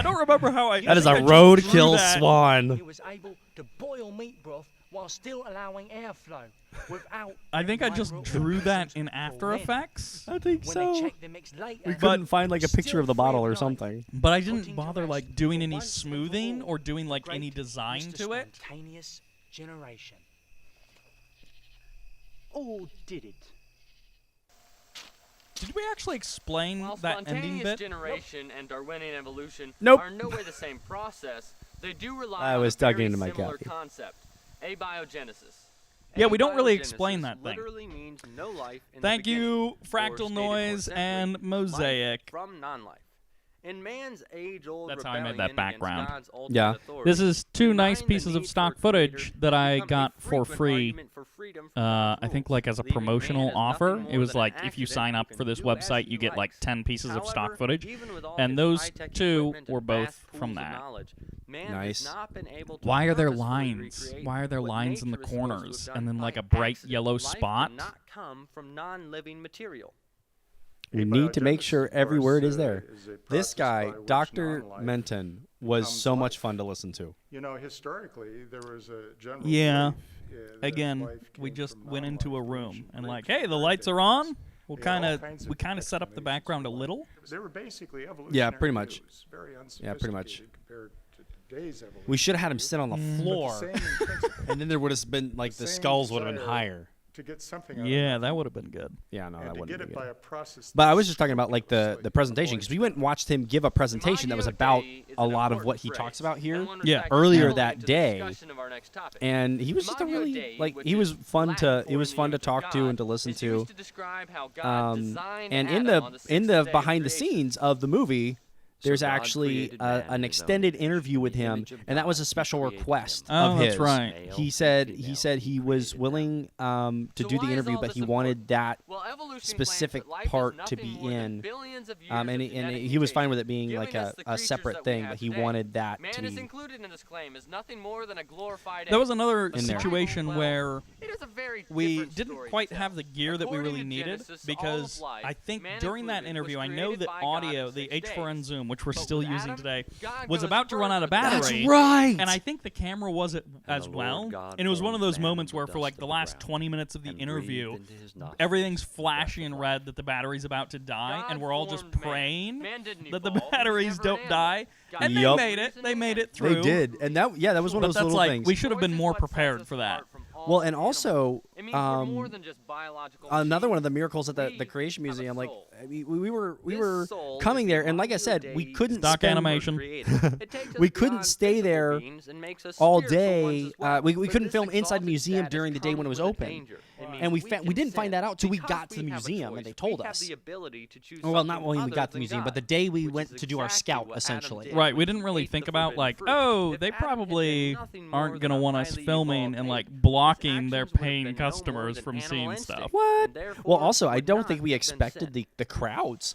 don't remember how I. That is a I just drew roadkill that. swan. He was able to boil meat broth while still allowing airflow without. I think I just drew that in After Effects. I think When so. they checked the mix later, We couldn't find like a picture of the bottle or something. But I didn't bother like doing any smoothing or doing like any design to it. Spontaneous generation. Or did it? Did we actually explain While that ending spontaneous bit? generation and Darwinian evolution Nope. are in no way the same process, they do rely I on was a very tugging into my similar copy. concept, abiogenesis. Yeah, we don't really Abiogenesis explain that thing. literally means no life in the Thank beginning, you, or Fractal stated more Noise simply, and life Mosaic. from non-life. In man's age-old That's how I made rebellion that against background. God's ultimate Yeah. authority, This is 2 nice denying the pieces of need stock for a footage creator that I become a got for frequent free. argument for freedom from I God's think rules, like as a leaving man promotional as offer. nothing It more was than like an if you accident sign who up can for this do as website, he you get like likes. 10 pieces of stock However, footage, even with all and his those high-tech 2 equipment and were both vast from pools of that. knowledge, man Nice. has not been able to Why are there purposefully lines? recreate Why are there what lines in the nature is supposed to have corners done and then by like a bright accident. yellow Life spot? cannot come from non-living material. We need to make sure every word is there. This guy, Dr. Menton, was so much fun to listen to. You know, historically, there was a general Yeah. belief, that Again, life we came just from went into a non-life, room which and great like, hey, the lights are on. We'll Yeah, kind all of kinds we kind of set up the explanations background a of life. little. They were basically evolutionary Yeah, pretty much. views, very Yeah, pretty much. unsophisticated compared to today's evolution. We should have had him sit on the But the floor, same principle, and then there would have been like the same skulls would have been desire higher. to get something out of Yeah, nothing, that would have been good. Yeah, no, and that to wouldn't get be it good. by a process. But I that's was just talking about like the like presentation because we went and watched him give a presentation that was about a lot of what he talks about here Yeah. earlier that day, Discussion of our next topic. and he was just a really like he was fun to talk to and to listen to. And in the behind the scenes of the movie, there's God actually created man in an his own extended image. interview with In the him, image of and that was a God, special he created request him. Oh, of that's his. right. Male He and said female, he was created willing to So do why the is interview, all but this he important? wanted that Well, evolution specific plans that life is part to nothing be more than in. billions of years And of he genetic was fine with it mutation, being like giving us the a creatures separate that we thing, have but he today. wanted that Man to is be. included in this claim is nothing more than a glorified That was ape. another In there. situation Well, where it is a very we different didn't story quite to have the gear that we According really to needed Genesis, all of because life, I think man during that included, was interview I know created that by God audio, in the 6 H4n days. Zoom, which we're But still with using Adam, today, God was goes about to run further. out of battery. That's right. And I think the camera was it as the well. Lord God And it was one of formed those man moments from where the for like dust the of the last ground, 20 minutes of the and interview, breathed into his nostrils everything's the breath of flashing life. red that the battery's about to die, God and we're all just formed man. praying Man didn't that the evolve, he was batteries never an don't animal. die. God And Yup. they made it. They made it through. They did, and that was one But of those that's little like things. we should have been Choice is more what sets prepared us for that. apart from all Well, and animals. also, It means we're more than just biological another one of machines. the miracles at the We Creation have a Museum, like soul. we were This soul coming is there, the and like I audio said, we days couldn't Stock spend animation. It takes us we couldn't beyond stay physical there beings and makes us all spiritual day. ones as well. We But couldn't this film inside the exalted museum status during the day when it comes was with a open. danger. It means And we can didn't find sin. that out till we Because got to the we have a museum, and choice, they told we have us. the ability to choose Well, not something when we other got to the than museum, but God, the day we which went is to do our exactly scout, what Adam essentially. did Right, we when didn't he really ate think the about forbidden like, fruit. oh, If they Adam had been probably nothing more aren't than gonna a want us highly filming evolved and like ape, his blocking their actions would have paying been no more customers than from animal seeing instinct, stuff. What? and therefore Well, also, I would don't not think we have been expected sin. the crowds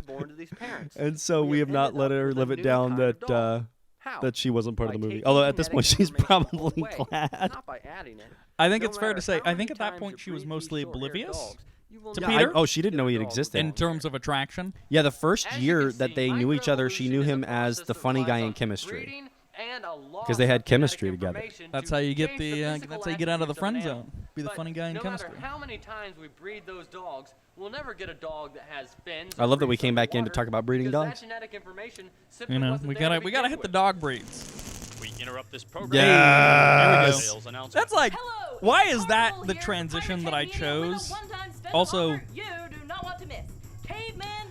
be born to these parents. And so we have not let her live it down that How? that she wasn't part of the movie. taking Although at this genetic point she's information probably away, glad. Not by adding it. I think No it's fair to matter say, how I think many at that times point you she was breed mostly these short-haired oblivious dogs, you will to never Peter. Oh, she didn't know he had existed. In terms of attraction. Yeah, the first year that they knew each other, she knew him as the funny guy in chemistry. Because they had chemistry together. That's how you get the. That's how you get out of the friend zone. Be the But funny guy in no chemistry. matter how many times we breed those dogs, we'll never get a dog that has fins. I love that we came back in to talk about breeding because dogs. that genetic information simply You know, wasn't we there gotta to we gotta begin hit the with. dog breeds. We interrupt this program. Yes. There we go. That's like, why is that the transition that I chose? Also, You do not want to miss. Caveman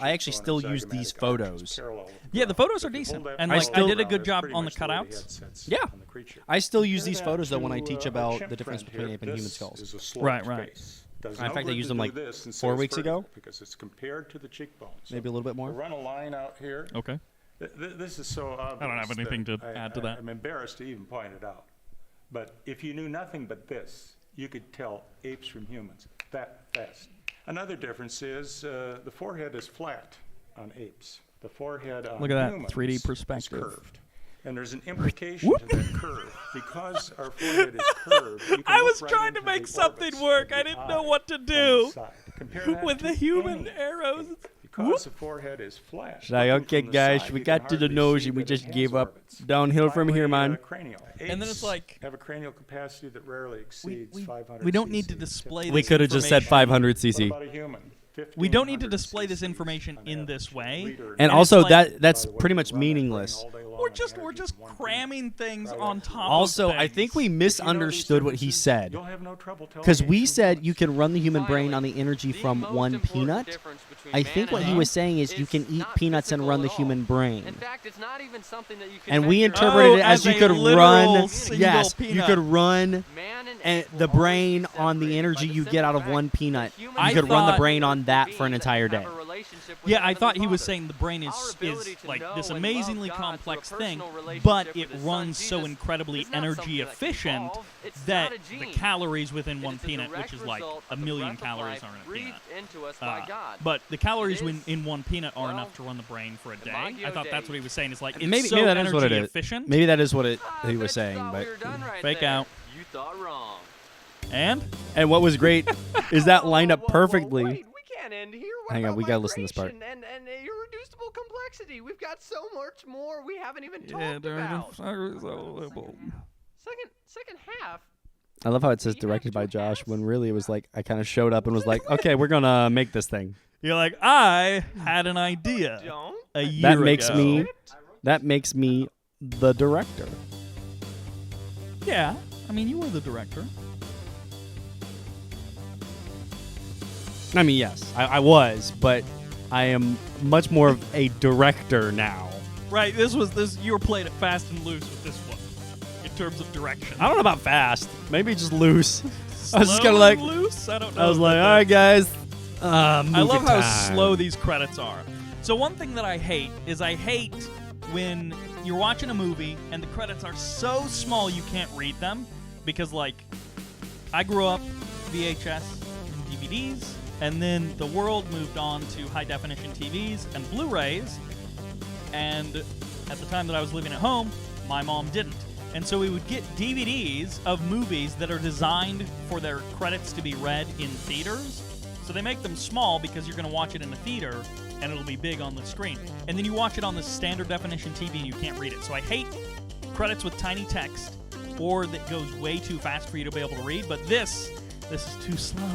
actually still use these photos. Yeah, the photos are decent, and like I did a good job on the cutouts. Yeah, I still use these photos though when I teach about the difference between ape and human skulls. Right. In fact, I used them like 4 weeks ago. Because it's compared to the cheekbones. Maybe a little bit more. Run a line out here. Okay. This is so obvious. I don't have anything to add to that. I'm embarrassed to even point it out. But if you knew nothing but this, you could tell apes from humans that fast. Another difference is the forehead is flat on apes. The forehead on Look at that, humans 3D is perspective. curved. And there's an implication to that curve. Because our forehead is curved, you can I look was right trying to into make the something orbits work. of I the didn't know eye what to from the do side. Compare that with to the human any arrows. Because the forehead is flat. Like, looking okay, from the guys, side, we you got can to the hardly nose see and we that it just has gave up. orbits. Downhill from here, Finally, man. Cranial. And then it's Apes like have a cranial capacity that rarely exceeds 500 we don't need to cc. display We this could have just said information. 500 What cc. about a human? We don't need to 1500 display this cc's information on in average. this way. Leader And it's also, like- that's By the way, pretty much run that brain meaningless. all day long We're and just the we're energy's just one thing. cramming things Try on that. top Also, of I think we things. misunderstood what he said. You'll have no trouble telling Because we ancient said humans. you can run the human brain Finally, on the energy the from most one important peanut. difference between I man think what and he ape was saying is you can eat not peanuts and physical run the at all. human brain. In fact, it's not even something that you can And we measure. interpreted it Oh, as you as could a literal run. single Yes, you peanut. could run Man and and ape will the always brain be on the separated energy by the you simple get out of fact one that peanut. humans You I could run the thought- brain on that for an beings entire have day. a relationship with Yeah, their I thought Heavenly he was Father. saying the brain Our is ability to like know this and amazingly love God complex through a thing, personal relationship but with it his son, runs so Jesus, incredibly is not energy something that efficient evolved. It's that not a the gene. calories within It one is a peanut, direct which is like result a of the million breath of calories life are in a breathed peanut. into us by God. But the calories It is, in one peanut are well, enough to run the brain for a day. I Imago thought that's Dei. what he was saying. It's like it's Maybe, so maybe that energy is what it is. efficient. Maybe that is what it, I he bet was you saying. thought But we were done right Fake there. out. You thought wrong. And what was great is that lined up perfectly. Wait, we can't end here. What Hang on, about we gotta listen to this part. migration and irreducible complexity. We've got so much more we haven't even yeah, talked about. Second half. I love how it says directed by Josh when really it was like I kind of showed up and was like, okay, we're gonna make this thing. you're like, I had an idea a year That makes ago. me the director. Yeah, I mean, you were the director. I mean, yes, I was, but I am much more of a director now. Right, you were playing it fast and loose with this one in terms of direction. I don't know about fast. Maybe just loose. I was just Slow kind of like, and loose. I don't know. I was if like, that- all right, guys. I love how time. slow these credits are. So one thing that I hate is when you're watching a movie and the credits are so small you can't read them because like I grew up VHS and DVDs and then the world moved on to high definition TVs and Blu-rays, and at the time that I was living at home my mom didn't, and so we would get DVDs of movies that are designed for their credits to be read in theaters. So they make them small because you're going to watch it in the theater and it'll be big on the screen. And then you watch it on the standard definition TV and you can't read it. So I hate credits with tiny text or that goes way too fast for you to be able to read. But this is too slow.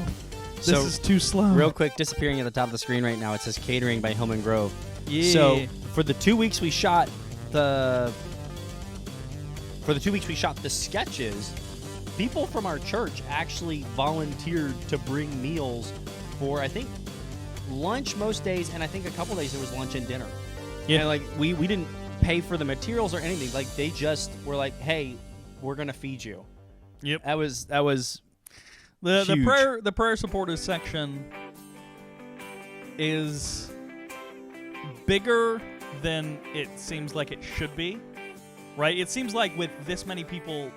This So, is too slow. Real quick, disappearing at the top of the screen right now, it says catering by Hillman Grove. Yeah. So for the 2 weeks we shot the sketches, people from our church actually volunteered to bring meals for, I think, lunch most days, and I think a couple days it was lunch and dinner. Yeah. And like we didn't pay for the materials or anything. Like they just were like, "Hey, we're gonna feed you." Yep. That was the huge. prayer supporters section is bigger than it seems like it should be. Right? It seems like with this many people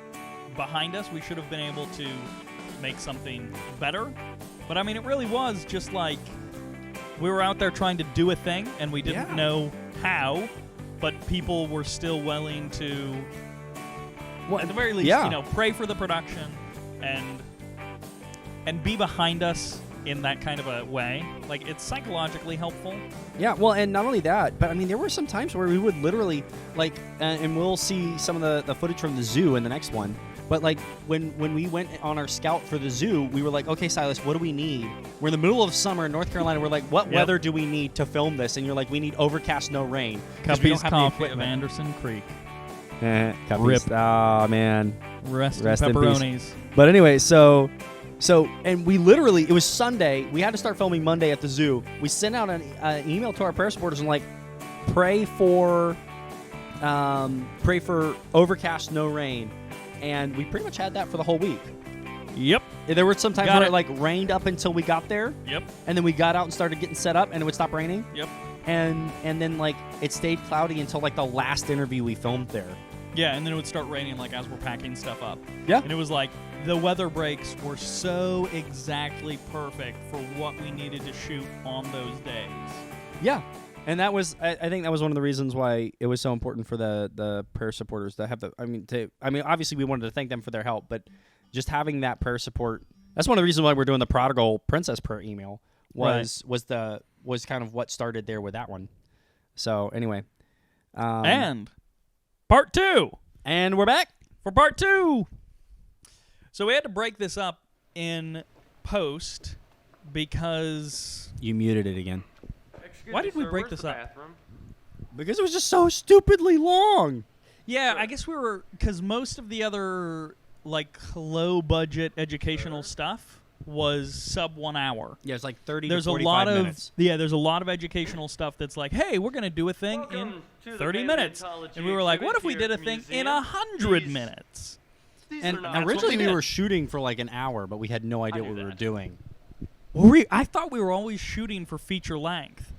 behind us, we should have been able to make something better. But I mean, it really was just like we were out there trying to do a thing and we didn't know how, but people were still willing to, at the very least, pray for the production and be behind us in that kind of a way. Like, it's psychologically helpful. Yeah, well, and not only that, but I mean, there were some times where we would literally, like, and we'll see some of the footage from the zoo in the next one, but, like, when we went on our scout for the zoo, we were like, okay, Silas, what do we need? We're in the middle of summer in North Carolina. We're like, what weather do we need to film this? And you're like, we need overcast, no rain. 'cause we don't Cuppies have the Coffee of equipment. Anderson Creek. Cuppies. Rip. Oh, man. Rest in in pepperonis. peace. But anyway, so, and we literally, it was Sunday. We had to start filming Monday at the zoo. We sent out an email to our prayer supporters and like, pray for overcast, no rain. And we pretty much had that for the whole week. Yep. There were some times Got where it. it like rained up until we got there. Yep. And then we got out and started getting set up and it would stop raining. Yep. And then like it stayed cloudy until like the last interview we filmed there. Yeah, and then it would start raining like as we're packing stuff up. Yeah. And it was like the weather breaks were so exactly perfect for what we needed to shoot on those days. Yeah. And that was, I think that was one of the reasons why it was so important for the prayer supporters to have obviously we wanted to thank them for their help, but just having that prayer support, that's one of the reasons why we're doing the prodigal princess prayer email was kind of what started there with that one. So anyway. And part 2. And we're back for part 2. So we had to break this up in post because... You muted it again. Why did we break this up? Because it was just so stupidly long. Yeah, I guess we were... Because most of the other, like, low-budget educational stuff was sub 1 hour. Yeah, it's like 30 there's to 45 a lot minutes. There's a lot of educational stuff that's like, hey, we're going to do a thing in 30 minutes. And we were like, what if we did a thing in 100 minutes? And originally we were shooting for like an hour, but we had no idea what we were doing. I thought we were always shooting for feature length.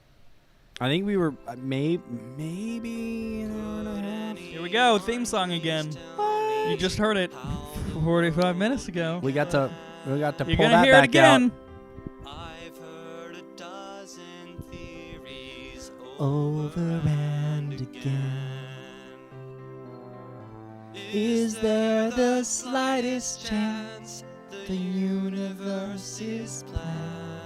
I think we were maybe an hour and a half. Here we go, theme song again. You just heard it 45 minutes ago. We got to pull You're that gonna hear back it again. Out. Over and again. Is there the slightest chance the universe is planned?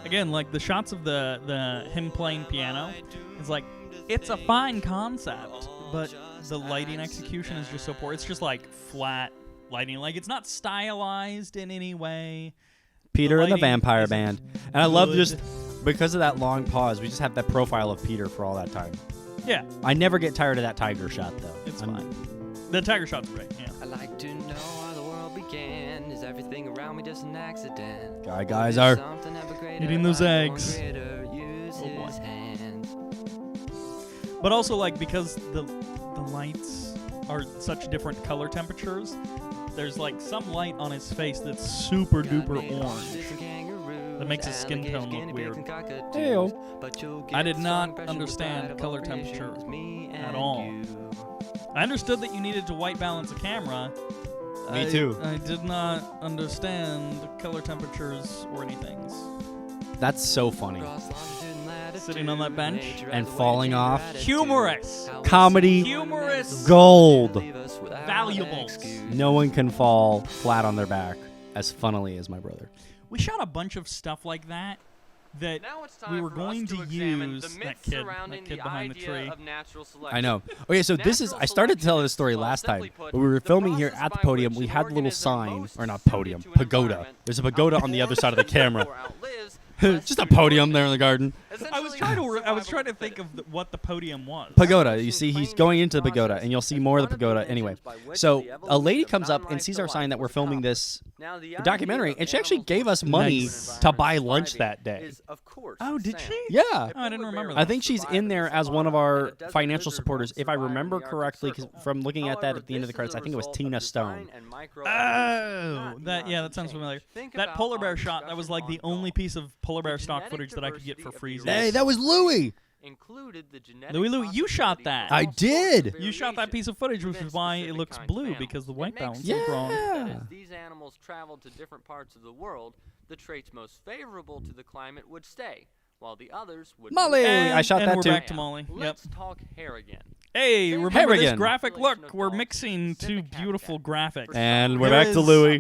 Again, like the shots of the him playing piano, it's like it's a fine concept, but the lighting execution is just so poor. It's just like flat lighting, like it's not stylized in any way. Peter and the lighting Vampire isn't Band, and I love good. just because of that long pause. We just have that profile of Peter for all that time. Yeah, I never get tired of that tiger shot though. it's fine. The tiger shot's great. Yeah. I like to know how the world began. Is everything around me just an accident? Guys are eating those eggs. Oh boy. But also, like, because the lights are such different color temperatures, there's like some light on his face that's super duper orange. That makes his skin tone look weird. Heyo. I did not understand color temperature at all. I understood that you needed to white balance a camera. Me too. I did not understand color temperatures or anything. That's so funny. Sitting on that bench and falling off. Humorous. Comedy. Humorous. Gold. Valuables. No one can fall flat on their back as funnily as my brother. We shot a bunch of stuff like that we were going to use. That kid behind the tree. I know. Okay, so I started to tell this story last time. When we were filming here at the podium, we had a little sign, or not podium, pagoda. There's a pagoda on the other side of the camera. Just a podium there in the garden. I was trying to think of what the podium was. Pagoda. You see, he's going into the pagoda, and you'll see more of the pagoda anyway. So a lady comes up and sees our sign that we're filming this documentary, and she actually gave us money to buy lunch that day. Oh, did she? Yeah. Oh, I didn't remember that. I think she's in there as one of our financial supporters, if I remember correctly, 'cause from looking at that at the end of the credits, I think it was Tina Stone. Oh, that sounds familiar. That polar bear shot, that was like the only piece of polar bear stock footage that I could get for free. Hey, that was Louie. Louie, you shot that. I did. You shot that piece of footage, which is why it looks blue, because the white balance is wrong. As these animals traveled to different parts of the world, the traits most favorable to the climate would stay, while the others would Molly! I shot that we're too. back to Molly. Let's talk hair again. Hey, remember this Harrigan. graphic? Look, we're mixing two beautiful graphics. And we're back to Louie.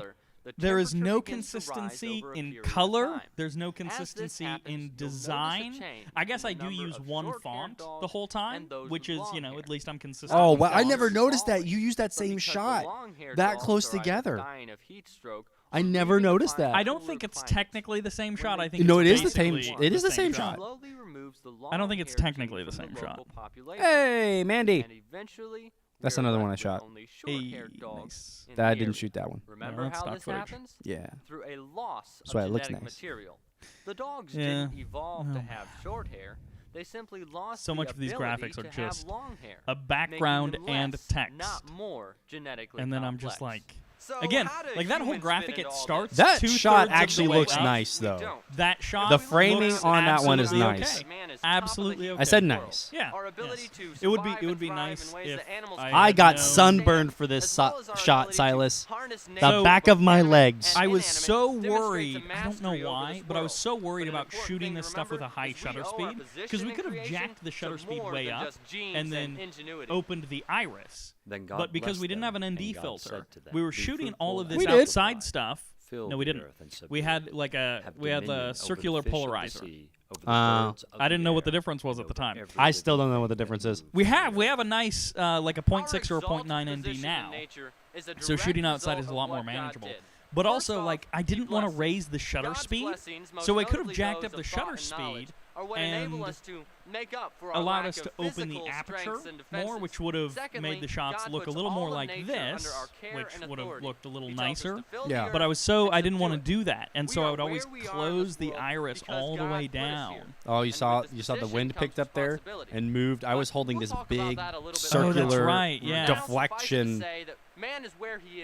There is no consistency in color. There's no consistency in design. I guess I do use one font the whole time, which is, at least I'm consistent. Oh, well, I never noticed that. You used that same shot that close together. I never noticed that. I don't think it's technically the same shot. I think No, it it's is the same. basically It is the same shot. I don't think it's technically the same shot. Hey, Mandy. That's another one I shot. Hey, nice. I didn't shoot that one. Remember how this happens? Yeah. Through a loss That's why of it looks genetic nice. material. The dogs Yeah. didn't evolve to have short hair. They simply lost So the much of these ability graphics are to have just long hair, a background making them and less, text. not more genetically And then I'm just complex. like, Again, like that whole graphic, it starts. That 2/3 shot of the actually way looks up. nice, though. That shot. The framing looks on that one is absolutely nice. okay. Absolutely okay. I said nice. Yeah. Our ability yes. to It would survive be and nice thrive in ways if that animals I had got known- sunburned for this shot, Silas. The So- back of my legs. I was so worried. I don't know why, but I was so worried about shooting this stuff with a high shutter speed because we could have jacked the shutter speed way up and then opened the iris. Then God But because blessed we didn't them, have an and ND God filter, said to them, we were "Be shooting all of fruitful this and outside multiply, stuff. fill No, we the didn't. earth and We subdue had it. like Have we had dominion the over the circular fish of the polarizer. sea, over the birds of I didn't the know what the air, difference was and at the over time. every I still living don't know what the thing difference that is. moves. We have a nice like a 0.6 or a 0.9 ND now, so shooting outside is a lot more manageable. But also, like, I didn't want to raise the shutter speed, so I could have jacked up the shutter speed and allowed us to open the aperture more, which would have made the shots look a little more like this, which would have looked a little nicer. Yeah. But I didn't want to do that, and so I would always close the iris all the way down. Oh, you saw the wind picked up there and moved. I was holding this big Oh, that's circular right, yeah. deflection.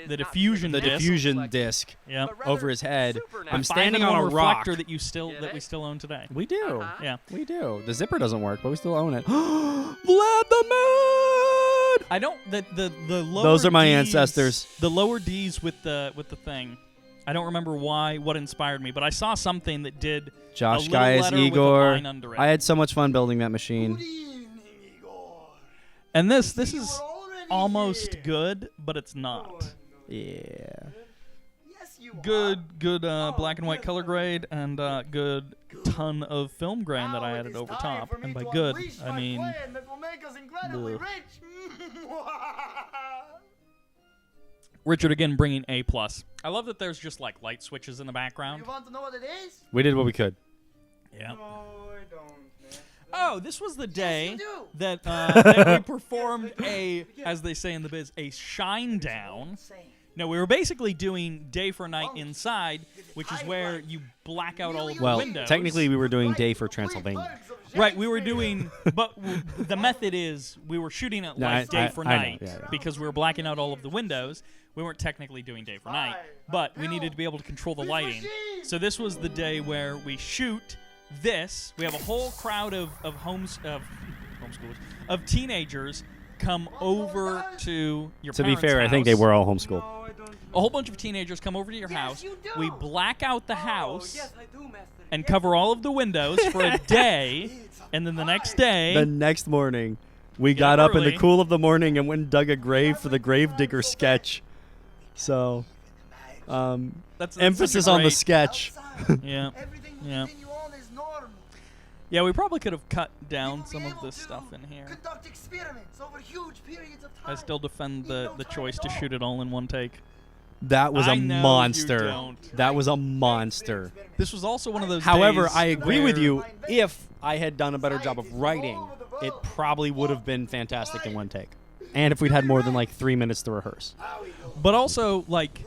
The diffusion The disc. diffusion disc Yep. over his head. I'm A standing on 5-in-1 a rock. reflector that we still own today. We do. Yeah. We do. The zipper doesn't work, but we still own it. Vlad the Man! I don't the lower Those are my Ds, ancestors. The lower D's with the thing. I don't remember what inspired me, but I saw something that did Josh a little Guy is letter with a Igor. line under it. I had so much fun building that machine. And this is almost good, but it's not. Yeah. Good black and white color grade and good ton of film grain that I added over top. And by good, I mean bleh. Richard again bringing A+. I love that there's just like light switches in the background. You want to know what it is? We did what we could. Yeah. No, I don't. Oh, this was the day that, that we performed as they say in the biz, a shine down. No, we were basically doing day for night inside, which is where you black out all of the Well, windows. technically, we were doing day for Transylvania. Right, we were doing, but the method is we were shooting it like day for I know, night yeah. because we were blacking out all of the windows. We weren't technically doing day for night, but we needed to be able to control the lighting. So this was the day where we shoot this. We have a whole crowd of homeschoolers, of teenagers come over to your To be parents' fair, I think they house. were all homeschooled. A whole bunch of teenagers come over to your house. We black out the house and cover all of the windows for a day, and then the next day, The next morning, we got up in the early. cool of the morning and went and dug a grave for the gravedigger sketch. So, that's emphasis such a on the great- sketch. Yeah, yeah. Yeah, we probably could have cut down some of this stuff in here. Conduct experiments over huge periods of I time. still defend the choice to shoot it all in one take. That was a I know you monster. don't. That was a monster. This was also one of those However, days I agree with where- you. If I had done a better job of writing, it probably would have been fantastic in one take. And if we'd had more than like 3 minutes to rehearse. But also, like,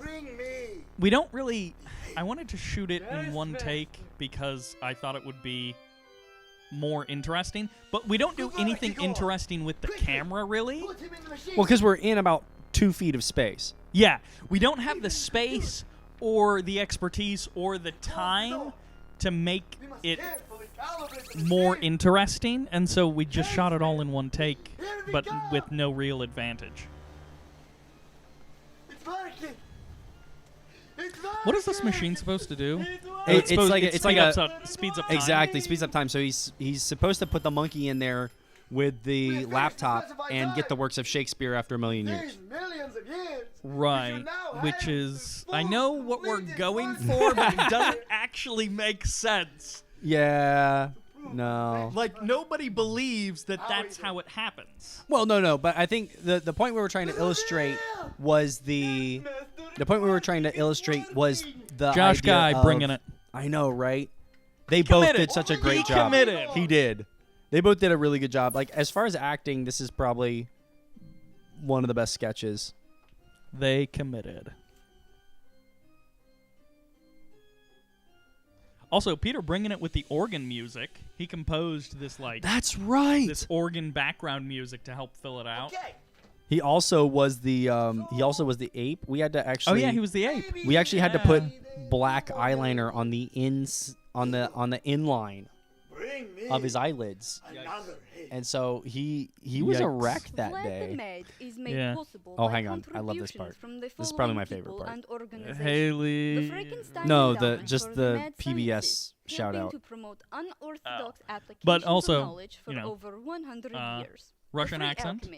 we don't really... I wanted to shoot it in one take because I thought it would be more interesting. But we don't do anything interesting with the camera, really. Well, because we're in about 2 feet of space. Yeah, we don't have the space or the expertise or the time to make it more interesting, and so we just shot it all in one take, but with no real advantage. What is this machine supposed to do? It's like speeds up time. Exactly, speeds up time. So he's supposed to put the monkey in there with the laptop and get the works of Shakespeare after 1,000,000 years. Right, which is, I know what we're going for, but it doesn't actually make sense. Yeah, no. Like, nobody believes that that's how it happens. Well, no, but I think the point we were trying to illustrate was the point we were trying to illustrate was the Josh idea Guy of- bringing it. I know, right? They both committed. did such a great He job. committed. He did. They both did a really good job. Like, as far as acting, this is probably one of the best sketches. They committed. Also, Peter bringing it with the organ music. He composed this, like... That's right. This organ background music to help fill it out. Okay, He also was the ape. We had to Oh actually. yeah, he was the ape. We actually had to put black eyeliner on the on the inline of his eyelids. And so he was a wreck that day. Yeah. Oh, hang on. I love this part. This is probably my favorite part. Haley. No, just the PBS shout out. But also, you know, Russian accent.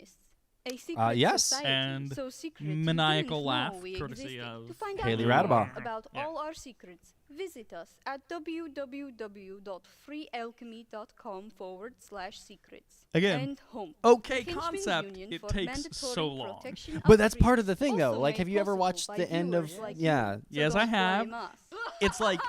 Yes. And maniacal laugh, courtesy of Haley Radabaugh. About all our secrets, visit us at www.freealchemy.com/secrets. Again, And home. okay Kinshman concept. Union It for takes mandatory so long. protection But of that's part of the freedoms, thing, though. also Like, have made you ever possible watched by the end of? viewers like Yeah. you. So Yes, I don't have. blame us. It's like,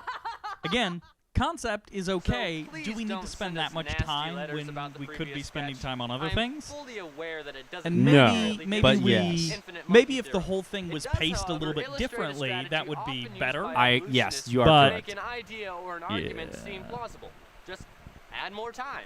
again, concept is okay. please Do we need don't to spend send that us much nasty time letters when about the we could be previous spending sketch. time on other I'm things? fully aware that it doesn't And No, maybe but we yes. maybe if the whole thing It was does, paced a little however, bit illustrate a differently, that strategy would be often used better. by Yes, evolutionists you are But- to correct. make an idea or an argument seem Yeah. plausible. Just add more time.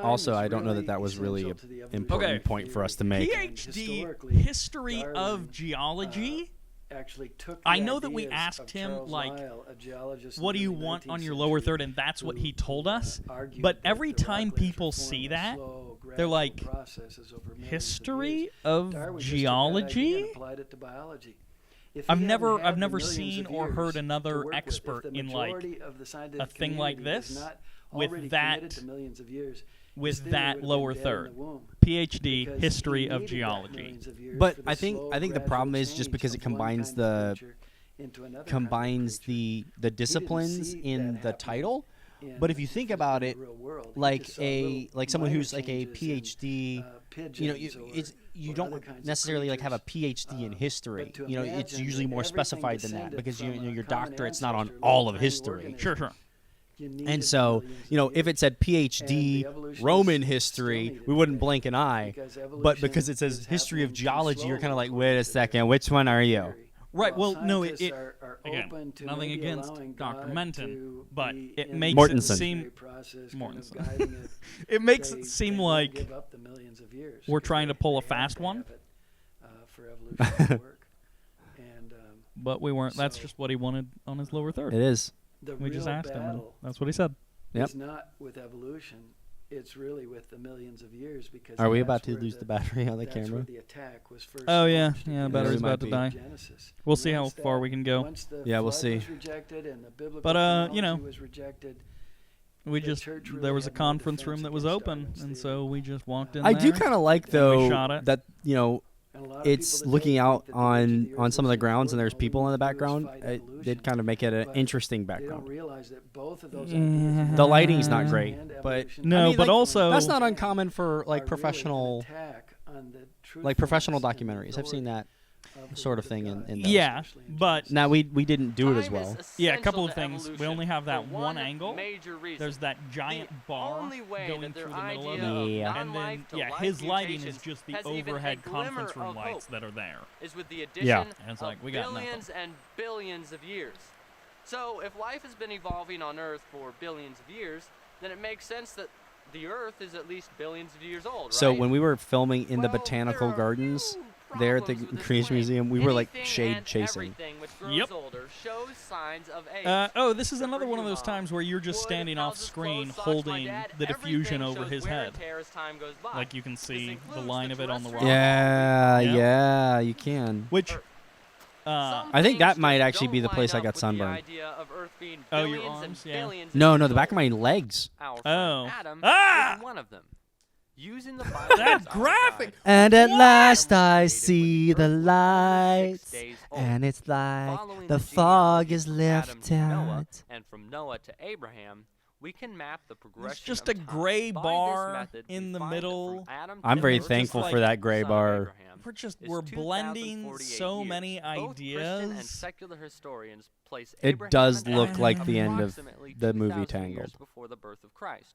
Also, I don't know that was really an important point for us to make. PhD history of geology. Actually took I the know that we ideas asked of him, Charles like, Lyell, a geologist in what the do you early want on 19th your lower century, third? And that's what who, he told us. argued But that every the time Rockledge people reform see was that, slow, they're gradual like, processes over millions of history years. of Darwin just took that idea and geology? applied it to biology. If I've he never hadn't had I've the never millions seen of or years heard to another work with, if expert the in like majority of the a scientific thing like community was this not with already that committed to millions of years, with his theory that would have been lower dead in third. the womb. PhD Because history he of needed that geology. millions of years But for I the think slow, the gradual problem is just change because it of one combines kind of the creature into another kind of combines creature. the disciplines see in that the happening title. in But if you think about the it, real world. He like just saw little someone minor who's like a changes in, PhD, you know, pigeons you or don't other kinds of necessarily like have a creatures. PhD in history. But to You know, it's imagine usually that more everything specified than that descended because from your a common doctorate's not on ancestor, all little of tiny history. organism. Sure, sure. You needed And the so, millions you know, of if it years. said And the PhD evolutionists Roman still history, needed we wouldn't that. blink an eye. Because But because evolution it says is history of happening too geology, you're kind of slowly like, wait a according to second, which one are you? theory. Right. Well, no, scientists it are again, open to nothing maybe against allowing Dr. God Menton, to but be it in makes the it Mortensen. seem process, kind of Mortensen. guiding it. it makes They- it seem they won't like give up the millions of years we're 'cause trying to pull a they have fast to one. have it, for evolution to work. And but we weren't. That's so just what he wanted on his lower third. It is. the We real just asked him. And battle that's what he said. Yep. is not with evolution. It's really with the millions of years because Are we that's about to where lose the battery on the that's where camera? the attack was first Oh yeah, launched yeah. against Battery's might about to be. die. Genesis. We'll see how Once far that- we can go. once the Yeah, we'll flood see. was rejected and the biblical But, you know, theology was rejected, We the just church really there was a had no conference defense room that was against open, Darwin's and theory. so we just walked in I there. do kind of like and we though shot it. that you know And a lot of it's people looking today out think that the age of the on earth some of the was grounds and there's important. people in the All we do is background. fight It evolution. did kind of make it an But interesting They don't background. realize that both of those Yeah. ideas, The lighting's not evolution great, and but evolution, No, I mean, but like, also- that's not uncommon for like are professional really an attack on the like professional truthfulness and documentaries. I've seen that of the sort Word of thing God, in those. Yeah, especially in but Genesis. Now we didn't do it as Time is well. yeah, a essential couple of to things. We evolution only have that for one angle. Major reason. There's that giant the bar only way going that through their the middle of idea it. of Yeah. And then, non-life to life his lighting is mutations just the has even a overhead glimmer conference room of lights hope. that are there. Is with the addition Yeah. And it's of like, we got nothing. billions and billions of years. So if life has been evolving on Earth for billions of years, then it makes sense that the Earth is at least billions of years old, right? So when we were filming in the Well, Botanical there are Gardens few there at the problems with this Creation claim. Museum, we were like Anything shade and chasing. Everything which grows Yep. older shows signs of age. Oh, this is Except another for one of you, those Mom. times where you're just Wood, standing off houses, screen clothes, socks, my holding dad, the diffusion everything over shows his wear head. and tear as time goes by. Like you can see the includes line the of it on the terrestrial right. Yeah, Yeah. yeah, you can. Which, Some I think that things might just actually be don't the place I line got up with the sunburned. idea of Earth being Oh, your billions and arms? Yeah. billions of No, years no, the back of old. my legs. Our friend Oh. Adam Ah! is one of them. Using the Bible That as our graphic! guide, And at What? last Adam was I created when see the the Earth was 6 lights, days old. and it's like Following the the fog genealogy is from Adam left to Noah, out. and from Noah to Abraham, we can map the progression It's just of a time. gray By this bar method, we in the find that from middle. Adam to I'm very Noah, just thankful like for that gray son of bar. Abraham, is We're blending 2,048 so years. many Both Christian and ideas. secular historians place It Abraham does and look Adam like the end of approximately the movie 2,000 years Tangled. before the birth of Christ.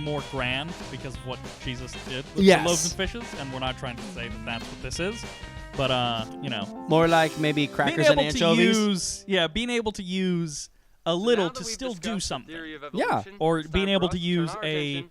sound more grand because of what Jesus did with Yes. the loaves and fishes, and we're not trying to say that that's what this is. But, More like maybe crackers being and able anchovies. being able to use a little to still do something. theory of Yeah. evolution, Or it's being time able for to us use turn our a attention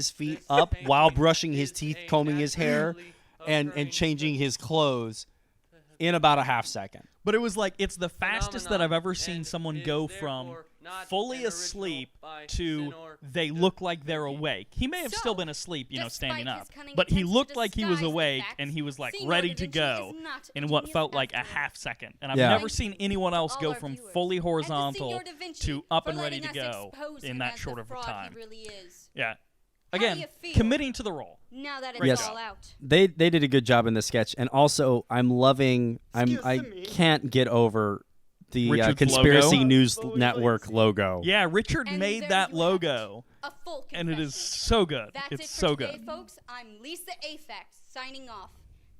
his feet up while brushing his teeth, combing his hair, and changing his clothes in about a half second. But it was like, it's the fastest that I've ever seen someone go from fully asleep to they look like they're awake. He may have still been asleep, standing up, but he looked like he was awake and he was like ready to go in what felt like a half second. And I've never seen anyone else go from fully horizontal to up and ready to go in that short of a time. Yeah. Again, committing to the role. Now that it's all out. They did a good job in this sketch, and also I can't get over the Conspiracy logo? News Network logo. Yeah, Richard made that logo, and it is so good. That's it's so today, good. folks. I'm Lisa Afax signing off.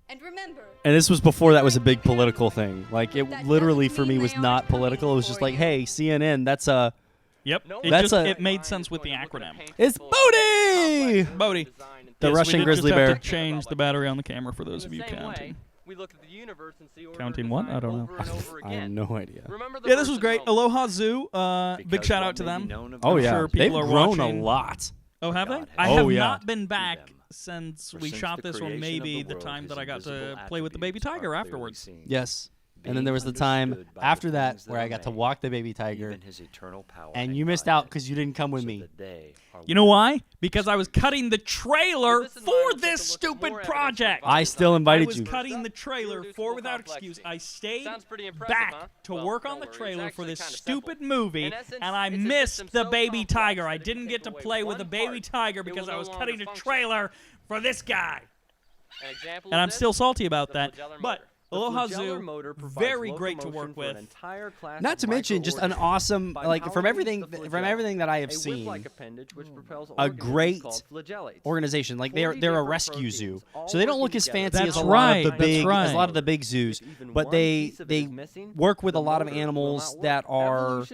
And remember, And this was before that was a big political thing. Like, it literally for me was not political. It was just like, hey, CNN, that's a... Yep, it made sense with the acronym. It's Bodie! Bodie. The Russian grizzly bear. To change the battery on the camera for those of you counting. We look at the universe and see Counting what? I don't know. I have no idea. Yeah, this was great. Aloha Zoo. Big shout out to them. Oh, I'm yeah. sure people They've are grown watching. a lot. Oh, have they? I have not been back since we shot this, or maybe the time that I got to play with the baby tiger afterwards. Yes. And then there was the time after that where I got to walk the baby tiger, and you missed out because you didn't come with me. You know why? Because I was cutting the trailer for this stupid project. I still invited I you. was cutting the trailer for Without Excuse. I stayed back to work on the trailer for this stupid movie, and I missed the baby tiger. I didn't get to play with the baby tiger because I was cutting the trailer for this guy. And I'm still salty about that. But Aloha Zoo, very great to work with. Not to mention, just an awesome, like, from everything that I have seen, a great organization. Like, they're a rescue zoo, so they don't look as fancy as a lot of the big zoos, but they work with a lot of animals that are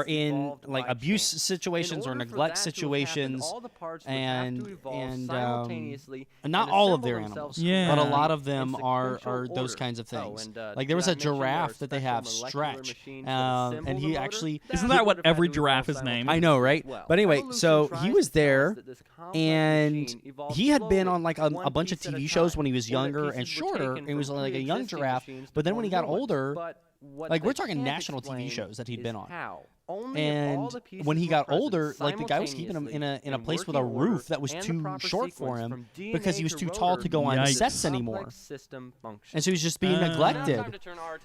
in like abuse situations or neglect situations, and not all of their animals, but a lot of them are those kinds of things. Like, there was a giraffe that they have, Stretch, and he actually... Isn't that what every giraffe is named? I know, right? But anyway, so he was there, and he had been on like a bunch of TV shows when he was younger and shorter, and he was like a young giraffe, but then when he got older, like, we're talking national TV shows that he'd been on. And when he got older, like, the guy was keeping him in a place with a roof that was too short for him because he was too tall to go on sets anymore. And so he's just being neglected.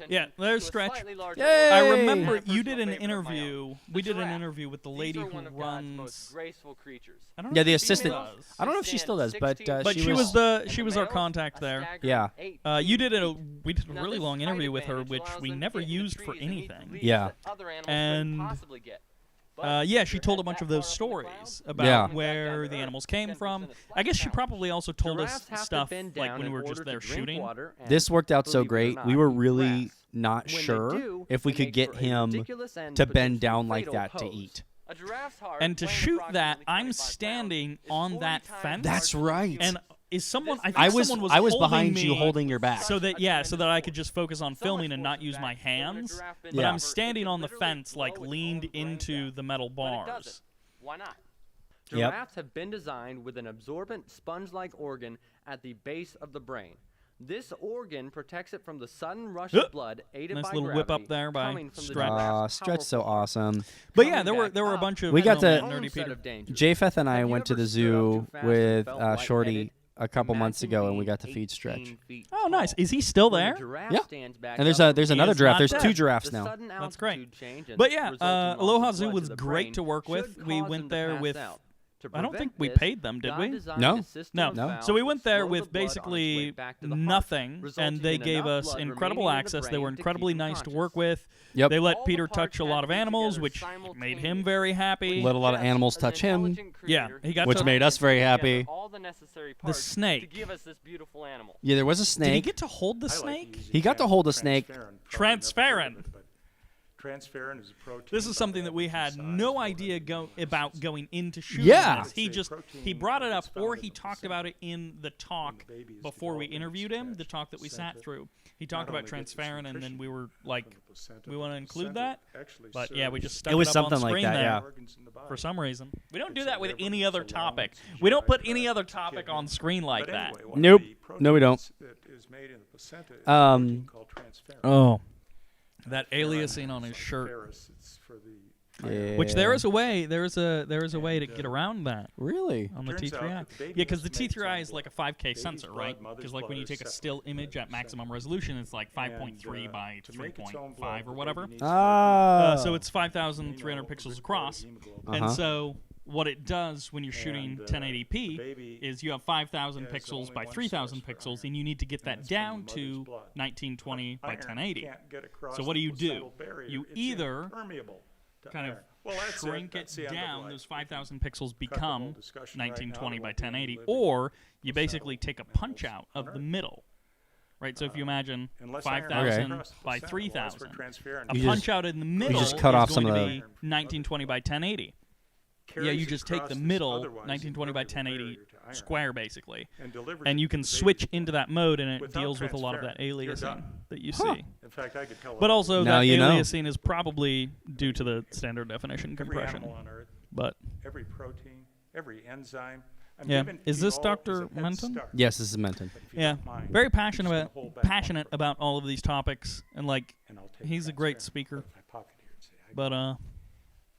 Yeah, there's Stretch. Yay! I remember you did an interview. We did an interview with the lady who runs. I don't know Yeah, the if she assistant. does. I don't know if she still does, but she was our contact there. Yeah. We did a really long interview with her, which we never used for anything. Yeah. And she told a bunch of those stories about where the animals came from. I guess she probably also told us stuff like when we were just there shooting. This worked out so great. We were really not sure if we could get him to bend down like that to eat. And to shoot that, I'm standing on that fence. That's right. And is someone? I was holding behind me you, holding your back, so that I could just focus on filming and not use my hands. But I'm standing on the fence, like leaned into the metal bars. Why not? Giraffes have been designed with an absorbent sponge-like organ at the base of the brain. This organ protects it from the sudden rush of blood aided nice by little gravity whip up there by Stretch. Stretch's so awesome. But yeah, there were a bunch of nerdy Peter. Japheth and I went to the zoo with Shorty a couple months ago, and we got to feed Stretch. Oh, nice. Is he still there? Yeah. And there's another giraffe. There's 2 giraffes now. That's great. But yeah, Aloha Zoo was great to work with. We went there with... I don't think we paid them, did we? No. So we went there with basically nothing, and they gave us incredible access. They were incredibly nice to work with. Yep. They let Peter touch a lot of animals, which made him very happy. Let a lot of animals touch him. Yeah, he got which made us very happy. The snake. To give us this beautiful animal. Yeah, there was a snake. Did he get to hold the snake? He got to hold a snake. Transferrin. Transferrin is a protein. This is something that we had no idea about going into shooting this. He brought it up, or he talked about it in the talk before we interviewed him, the talk that we sat through. He talked about transferrin, and then we were like, we want to include that? But yeah, we just stuck it was up something on screen like that, there for some reason. We don't do that with any other topic. We don't put any other topic on screen like that. Nope. No, we don't. Oh. That aliasing on his shirt. Ferris, it's for the Which there is a way. There is a way to get around that. Really? On the Turns out T3i. that the Yeah, baby because the must make its own T3i is blood. like a 5K Baby's sensor, blood, right? mother's Because like when blood you is take a separate. still image at maximum resolution, it's like 5.3 by to make its own 3.5 blood, or the whatever. baby needs Ah. So it's 5,300 pixels across. And so what it does when you're shooting 1080p is you have 5,000 pixels by 3,000 pixels, and you need to get that down to 1920 by 1080. So what do? You either kind of shrink it down, those 5,000 pixels become 1920 by 1080, or you basically take a punch out of the middle. Right, so if you imagine 5,000 by 3,000, a punch out in the middle just cut off is some going of to be 1920 by 1080. Yeah, you just take the middle 1920 by 1080 square, basically, and you can switch into that mode, and it deals with a lot of that aliasing that you see. In fact, I could tell But also, Now that you know. aliasing is probably due to the standard definition every compression. animal on Earth, But every protein, every enzyme. I'm yeah, giving is you this all Dr. as a head Menton? start. Yes, this is Menton. Yeah, mind, very just passionate gonna about hold back one all of these topics, and like And I'll take he's a great transparent speaker. out of my pocket here and say, I But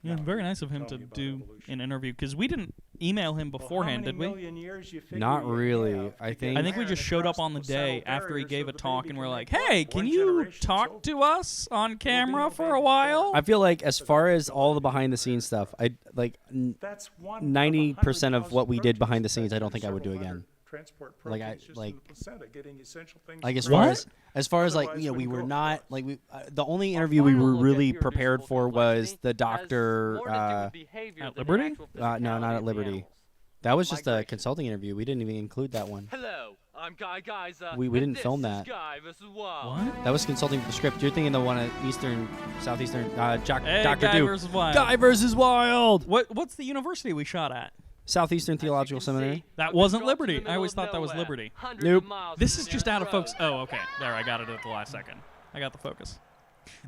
yeah, Now, very nice of him tell to me about do evolution. an interview because we didn't email him beforehand, how did many we? million years you figure Not you really. have I to think- get I think we iron just showed up across on the the day cell after he barriers gave so a the talk, baby and can we're make like, "Hey, blood. can One you generation's talk over. to us on camera for a baby while?" I feel like as far as all the behind the scenes stuff, I like That's one of 90% of what we did 100,000 behind the scenes. I proteins don't think I would do several again. hundred transport Like, I- proteins just in like- the placenta, getting essential things Like as from far the as far as like Otherwise, you know, we wouldn't were go not for like we the only interview we were really prepared for was the doctor At at Liberty? No, not at Liberty. That was just a consulting interview. We didn't even include that one. Hello, I'm Guy Geyser. We and didn't this film is that. Guy versus Wild. What? That was consulting for the script. You're thinking the one at Southeastern, Hey, Dr. Guy Duke. versus Wild. Guy versus Wild. What's the university we shot at? Southeastern Theological Seminary. That wasn't Liberty. I always thought that was Liberty. Nope. This is just out of focus. Oh, okay. There, I got it at the last second. I got the focus.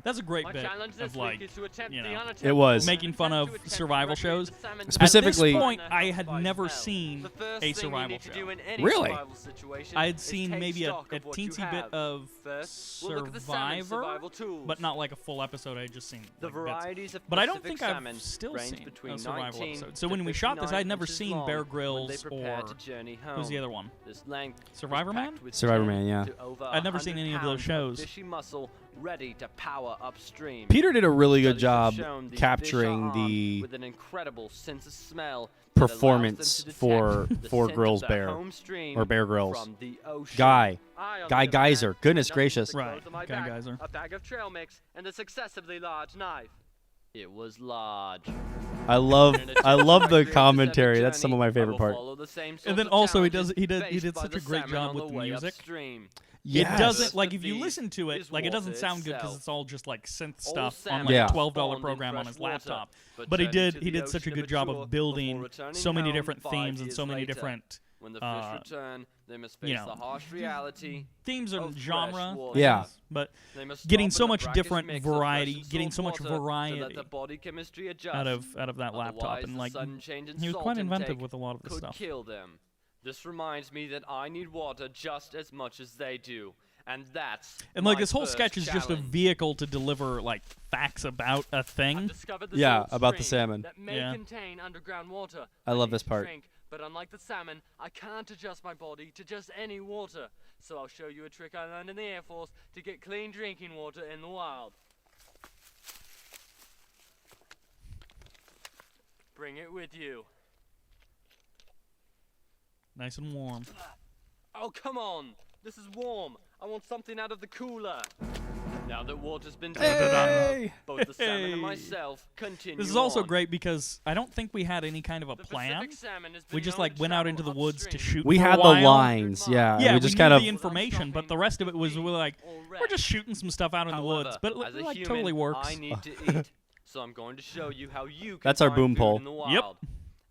That's a great My bit challenge this of like, week is to attempt you the know, unattemptable It was. making fun of attempt to survival recreate shows. the salmon Specifically- At this point, diet I had by never smell. seen The first a thing you survival need to do show. in any Really? survival situation I had is seen take maybe a stock of what you teensy bit have. of First, we'll look at the salmon Survivor, survival tools. but not like a full episode. I had just seen The like, bits. varieties of But I don't Pacific think salmon I've still range seen between a survival 19 episode. So to when we shot this, I had 59 never inches seen long Bear when they Grylls prepare or to journey who's the home. other one? This length was Survivor Man? packed with Survivor 10 Man, yeah. to over I'd never seen 100 any of those pounds shows. Fishy muscle ready to power upstream. Peter did a really good Studies have job shown these fish capturing are armed the with an incredible sense of smell that allows them performance to detect for the for scent Grills of their Bear home stream or Bear Grylls. from the ocean. Guy I, on Guy the other hand, Geyser. Goodness had nothing gracious. but the Right, clothes on my Guy back, Geyser. a bag of trail mix, and this excessively large knife. It was large. I love In an attempt I to love the recreate this commentary. epic That's some of journey, my I favorite will part. follow the same And sorts then of also he challenges did faced by such the a great salmon job on with the the way music. upstream. Yes. It doesn't First like to if you feed listen to it, is like it doesn't water sound good because itself. it's all just like synth All stuff on salmon like Yeah. a $12 spawned in program on fresh his water, laptop. but But he journeyed did to he the did such a ocean good job mature of building before returning so many home different 5 themes and years so many later. different When the fish return, they must face you know, the harsh reality themes of and fresh genre. water. Yeah. But They must getting stop so in the much brackish different mix of fresh variety, and getting salt so much water to let variety the body chemistry adjust. out of that laptop, Otherwise, and the like sudden change in he was salt quite inventive intake with a lot of this could stuff. kill them. This reminds me that I need water just as much as they do, and that's And like my this whole first sketch is just a challenge. vehicle to deliver like facts about a thing. Discovered the Yeah, salt about the stream salmon. that may Yeah. contain underground water. I love need this to part. drink, but unlike the salmon, I can't adjust my body to just any water. So I'll show you a trick I learned in the Air Force to get clean drinking water in the wild. Bring it with you. Nice and warm. Oh, come on! This is warm. I want something out of the cooler. Now that water's been Hey! both the salmon and Hey! myself continue This is also on. great because I don't think we had any kind of a plan. Pacific salmon has We been just known like to went out travel into the woods to shoot. We for had a the while. lines, yeah. Yeah, we just knew kind of the information, but the rest of it was we're like we're just shooting some stuff out in the However, woods, but as it a like human, totally works. I need to eat, so I'm going to show you how you can That's our find boom food pole. in the Yep. wild.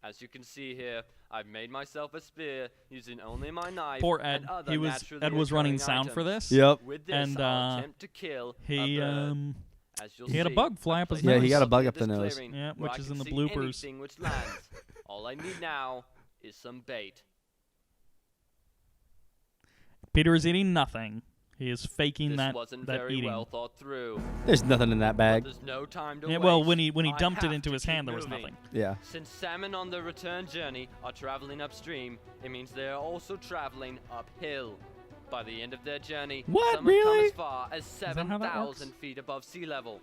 As you can see here, I've made myself a spear using only my knife. Poor and Ed. other Ed was naturally running occurring sound for items. this. Yep. With this, And I'll attempt to kill he a bird. As you'll he had a see, bug fly I've up his placed nose. Yeah, he got a myself bug in up the this nose. clearing Yeah, where which I is can in the see bloopers. anything which lands. All I need now is some bait. Peter is eating nothing. He is faking This that wasn't that very eating. well thought through. There's nothing in that bag. There's no time to Yeah, waste. well, when he I dumped it have into to his keep hand, there was moving. nothing. Yeah. Since salmon on the return journey are traveling upstream, it means they are also traveling uphill. By the end of their journey, What, some have come really? as far as that how that 7,000 feet above sea level.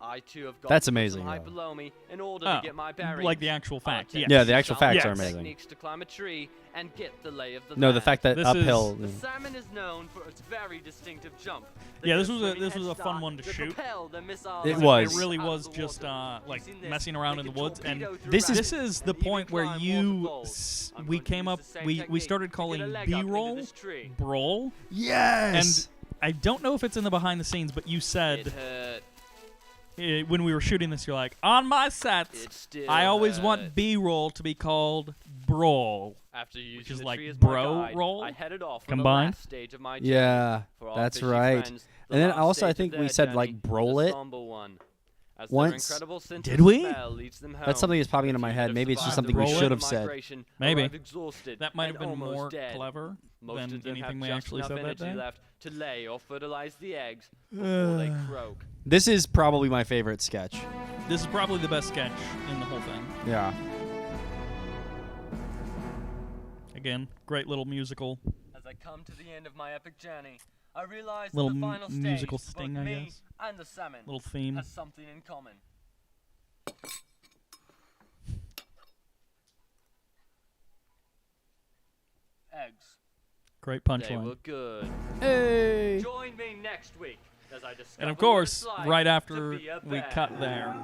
I too have got That's to put amazing, some height though. below me in order Oh, to get my bearings. like the actual fact. I'll Yes. Yeah, the actual some facts are Yes. amazing. techniques to climb a tree and get the lay of the No, land. the fact that This uphill. The salmon is known for its very distinctive jump. They Yeah, get this was a swimming this was a head fun start one to that shoot. propel their missiles It and was. It really out was of the just water. like Using this, messing around they in the can woods, and torpedo through This is- this is the and even point where climb you waterfalls. I'm we going to came use up the same we technique started to get a calling leg up into B-roll this tree. brawl. Yes. And I don't know if it's in the behind the scenes, but you It said hurt. when we were shooting this, you're like, on my sets, It still I always hurt. want B-roll to be called brawl. After using which is the like tree as my bro guide, roll I headed off for combined. the last stage of my journey. Yeah, For our that's fishy right. friends, the And then last also I stage of think we their said journey like was broll a it. somber one, as their Once. incredible sense Did of we? smell leads them home. That's something that's popping into my Few head. have Maybe it's just survived something we the should roll have said. migration, Maybe. arrive exhausted That might and have been almost more dead. clever Most than of them anything have we just actually enough said that energy day. left to lay or fertilize the eggs before they croak. This is probably my favorite sketch. This is probably the best sketch in the whole thing. Yeah. Again, great little musical. As I come to the end of my epic journey, I realize Little that the final stage musical for both sting, I me guess. and the salmon Little theme. has something in common. Eggs. Great They punchline. were good. Hey. Join me next week as I discover And of what course, it's like right to after be a we bear. cut there.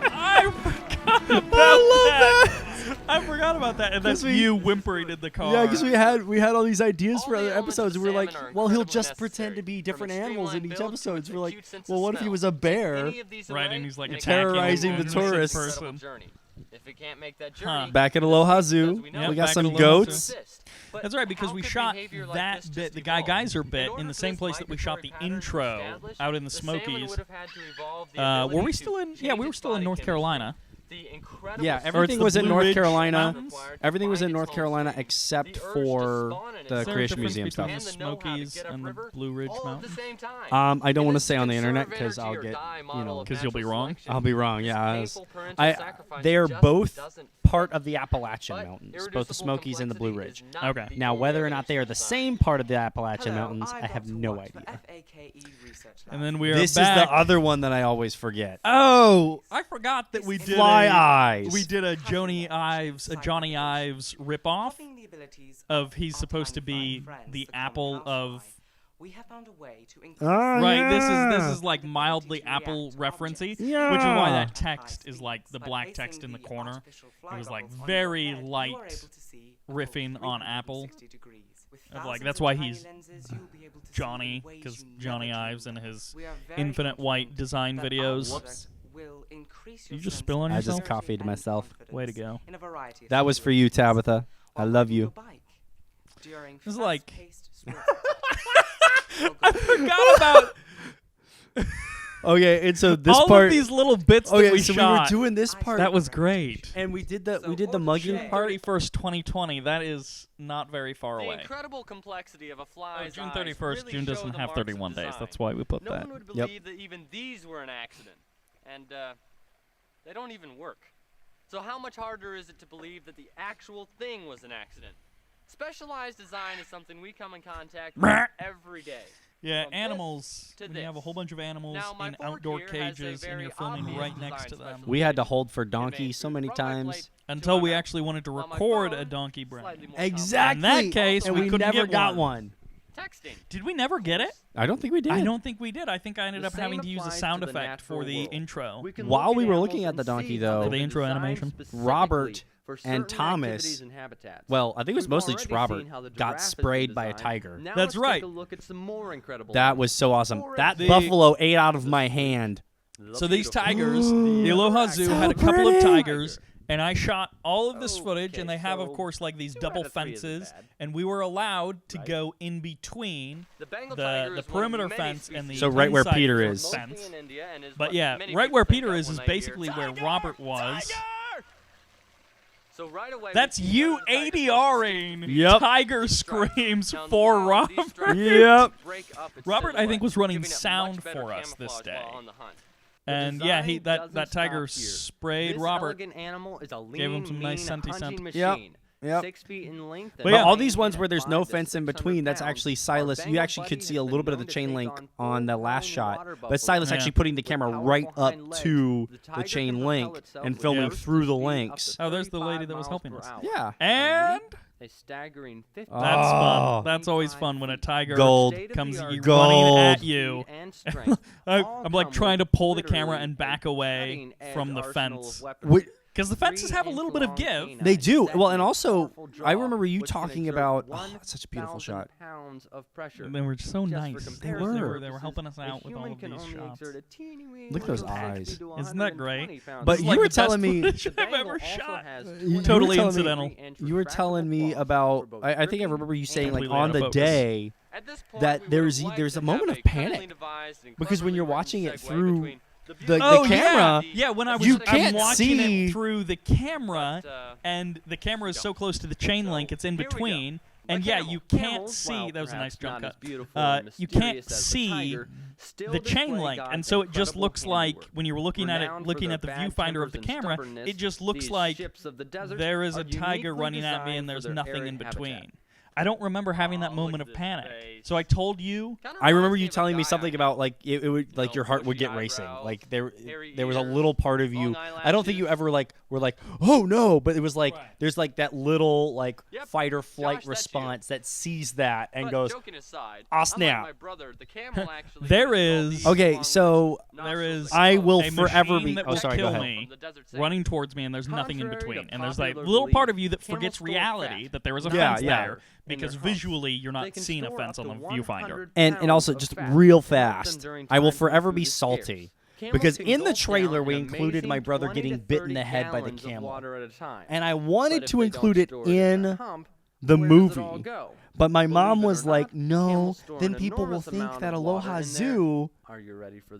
I forgot about that. I forgot about that. And that's you whimpering in the car. Yeah, because we had all these ideas for All the other elements episodes. of And we're like, salmon are well, he'll incredibly just necessary, pretend to be from different a animals in streamlined each build to episode. a We're like, cute sense well, of what if he smell. was a bear? Any of these Right, away, and he's like and it terrorizing can the be a tourists. incredible Person. journey. If it can't make that Huh. journey, Back at Aloha Zoo, Yeah, we got back some at Aloha Zoo. goats. But That's right, because how we could shot behavior like that this bit, just the Guy evolve? Geyser In bit, order in the for same this place that we shot the migratory pattern to intro establish, out in the the salmon Smokies. would have had to evolve the Were ability we to still in? Yeah, change we were its still in body North chemistry. Carolina. The incredible Yeah, sense everything the was in Blue North Ridge Carolina. Mountains? Everything was in Find North its Carolina home except The urge to for spawn in it. the Is there a Creation difference Museum stuff. between the And the know-how to Smokies get and the upriver Blue Ridge all at the Mountains? same time. I don't In want to this say on the conserve internet because energy I'll or get, die you model know, of 'Cause you'll be natural wrong. selection, I'll be wrong. this Yeah, painful parental sacrifice they are just both doesn't part of the Appalachian But Mountains, both the irreducible Smokies and the Blue complexity Ridge. is not Okay. the Now, only whether or not they are the design. same part of the Appalachian Hello, Mountains, I'm I have Dr. no Watt for idea. FAKE Research Lab. And then we are This back. is the other one that I always forget. Oh, I forgot that we did Fly Eyes. We did a Johnny Ives ripoff Having the abilities of he's our supposed to time be fine friends, the the common apple housewife, of. we have found a way to increase Right, this yeah. is like mildly Apple referencey, which is Yeah. why that text is like the black text in the corner. It was like very light riffing on Apple. Of like that's why he's Johnny, because Johnny Ives and his Infinite White design videos. Whoops. You just spill on I yourself? just coffeed myself. Way to go. That was for you, Tabitha. I love you. This is like I forgot about Okay, and so this all part. of these little bits that Okay, we so shot. we were doing this part. That was great. And we did the mugging June part. 31st, 2020. That is not very far The away. incredible complexity of a fly's June eyes 31st. really June show doesn't the have marks of 31 days. design. That's why we put No that. one would Yep. believe that even these were an accident, and they don't even work. So how much harder is it to believe that the actual thing was an accident? Specialized design is something we come in contact with every day. Yeah, From this animals. to When you have a this. whole bunch of animals Now, my in fork outdoor here has a cages and very you're filming obvious right next design to them. specialization. We had to hold for Donkey made so through many front right times. plate Until to we my actually wanted to on my record phone, a donkey brain. slightly more Exactly. In that case, and we we couldn't never get got one. one. Texting. Did we never get it? I don't think we did. I don't think we did. I think I ended The up having same to use a applies sound to the effect for natural the world. intro. We can While look we at were animals looking at and the donkey, see though, how For they've the intro been animation? designed Robert specifically for and certain Thomas- activities and habitats. Well, I think it was We've mostly already just Robert seen how the got giraffe has been sprayed by a designed. tiger. Now That's let's right. Take a look at some more incredible That ones. was so awesome. For That The- buffalo ate out of my hand. So these beautiful- tigers, the Aloha Zoo So had a couple of pretty. tigers, and I shot all of this footage, and Okay, they have, of so course, like these 2 double out of 3 isn't fences, bad. and we were allowed to go in between The Bengal the tiger is one of perimeter many fence and the species So right where inside Peter is. mostly fence. in India and is But what yeah, many right people where think Peter of is when they basically hear, where "Tiger! Robert was. Tiger!" So right away, That's you ADRing. Yep. Tiger screams for Robert. Yep. Robert, I think, was running sound for us this day. And yeah, that tiger sprayed This Robert. elegant animal is a lean, Gave him some nice mean scenty hunting scent. machine. Yep. 6 feet in length. But all these ones where there's no fence in between, that's actually Silas. You actually could see a little bit of the chain link on the last shot, but Silas actually putting the camera right up to the chain link and filming through the links. Oh, there's the lady that was helping us. Yeah. And a staggering 50. that's fun. That's always fun when a tiger Gold. comes Gold. running at you. And strength. I'm like trying to pull the camera and back away from the fence. Because the fences have a little bit of give. They do. Well, and also, I remember you talking about. Oh, that's such a beautiful shot. And they were so nice. They were helping us out with all of these shots. Look at those eyes. Isn't that great? But you were telling me. I've ever shot. You Totally were telling incidental. You were telling me about. I think I remember you saying like Completely on out the of focus. day that there's a moment of panic because when you're watching it through the camera, yeah, when I'm watching it through the camera, and the camera is so close to the chain link, it's in between, and yeah, you can't see. That was a nice jump cut. You can't see the chain link, and so it just looks like when you were looking at the viewfinder of the camera, it just looks like there is a tiger running at me, and there's nothing in between. I don't remember having that moment of panic. So I told you. I remember you telling me something about like it would like your heart would get racing. Like there was a little part of you. I don't think you ever like were like, oh no, but it was like there's like that little like fight or flight response that sees that and goes, "Ah, snap." There is okay, so there is. I will a forever machine be. that Oh, will sorry, go kill ahead. me, running towards me, and there's nothing in between. And there's like a little part of you that forgets reality that there is a fence there because visually you're not seeing a fence on the viewfinder. And also just real fast, I will forever be salty. Because in the trailer we included my brother getting bit in the head by the camel. And I wanted to include it in the movie. But my mom was like, no, then people will think that Aloha Zoo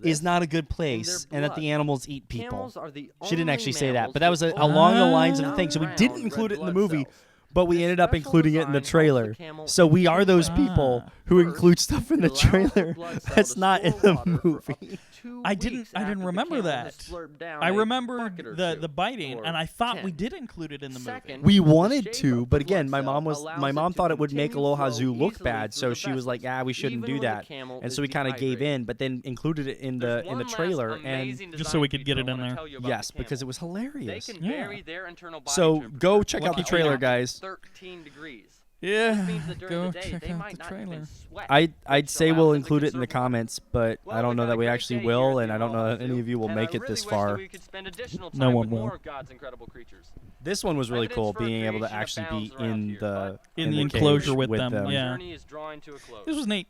is not a good place and that the animals eat people. She didn't actually say that, but that was along the lines of the thing. So we didn't include it in the movie. But we ended up including it in the trailer. So we are those people who include stuff in the trailer that's not in the movie. I didn't remember that. I remember the biting, and I thought we did include it in the movie. We wanted to, but again, my mom thought it would make Aloha Zoo look bad, so she was like, we shouldn't do that. And so we kind of gave in, but then included it in the trailer, and just so we could get it in there. Yes, because it was hilarious. Yeah. So go check out the trailer, guys. 13 degrees. Yeah, go check out the trailer. I'd say we'll include it in the comments, but I don't know that we actually will, and I don't know that any of you will make it this far. No one will. This one was really cool, being able to actually be in the enclosure with them. them. Yeah, this was neat.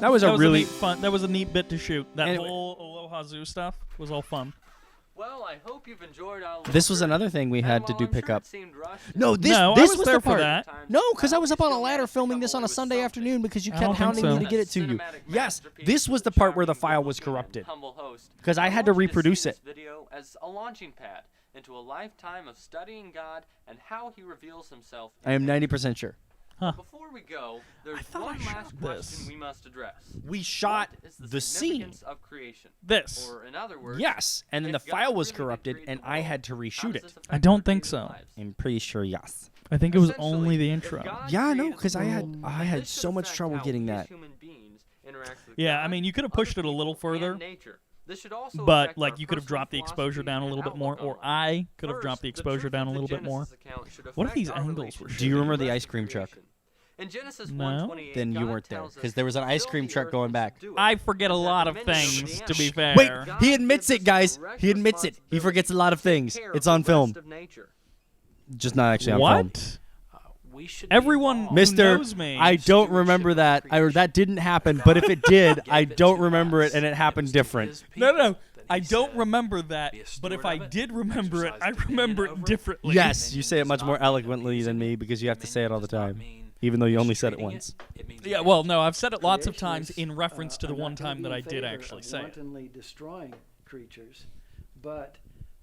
That was a really fun. That was a neat bit to shoot. That whole Aloha Zoo stuff was all fun. Well, I hope you've enjoyed all This was another thing we had to do pick up. No, this I was was there the for part. that. No, because I was up on a ladder filming this on a Sunday afternoon because you kept hounding me to get it to you. Yes, this was the part where the file was corrupted. Because I had to reproduce it. Video as a launching pad into a lifetime of studying God and how He reveals Himself. I am 90% sure. Before we go, there's one last question we must address. We shot the scene. Significance of creation. This. Or in other words, Yes, and then the file was corrupted, and I had to reshoot it. I don't think so. I'm pretty sure yes. I think it was only the intro. Yeah, no, because I had so much trouble getting that. Yeah, I mean, you could have pushed it a little further. But like you could have dropped the exposure down a little bit more, or I could have dropped the exposure down a little bit more. What if these angles were? Do you remember the ice cream truck? No. Then you weren't there, because there was an ice cream truck going back. I forget a lot of things, to be fair. Wait, he admits it, guys. He admits it. He forgets a lot of things. It's on film. Just not actually on film. What? Everyone who Mister, knows me. I don't remember that. That didn't happen, but if it did, I don't remember it, and it happened different. No. I don't remember that, but if I did remember it, I remember it differently. Yes, you say it much more eloquently than me because you have to say it all the time, even though you only said it once. Yeah, well, no, I've said it lots of times in reference to the one time that I did actually say it. Wantonly destroying creatures, but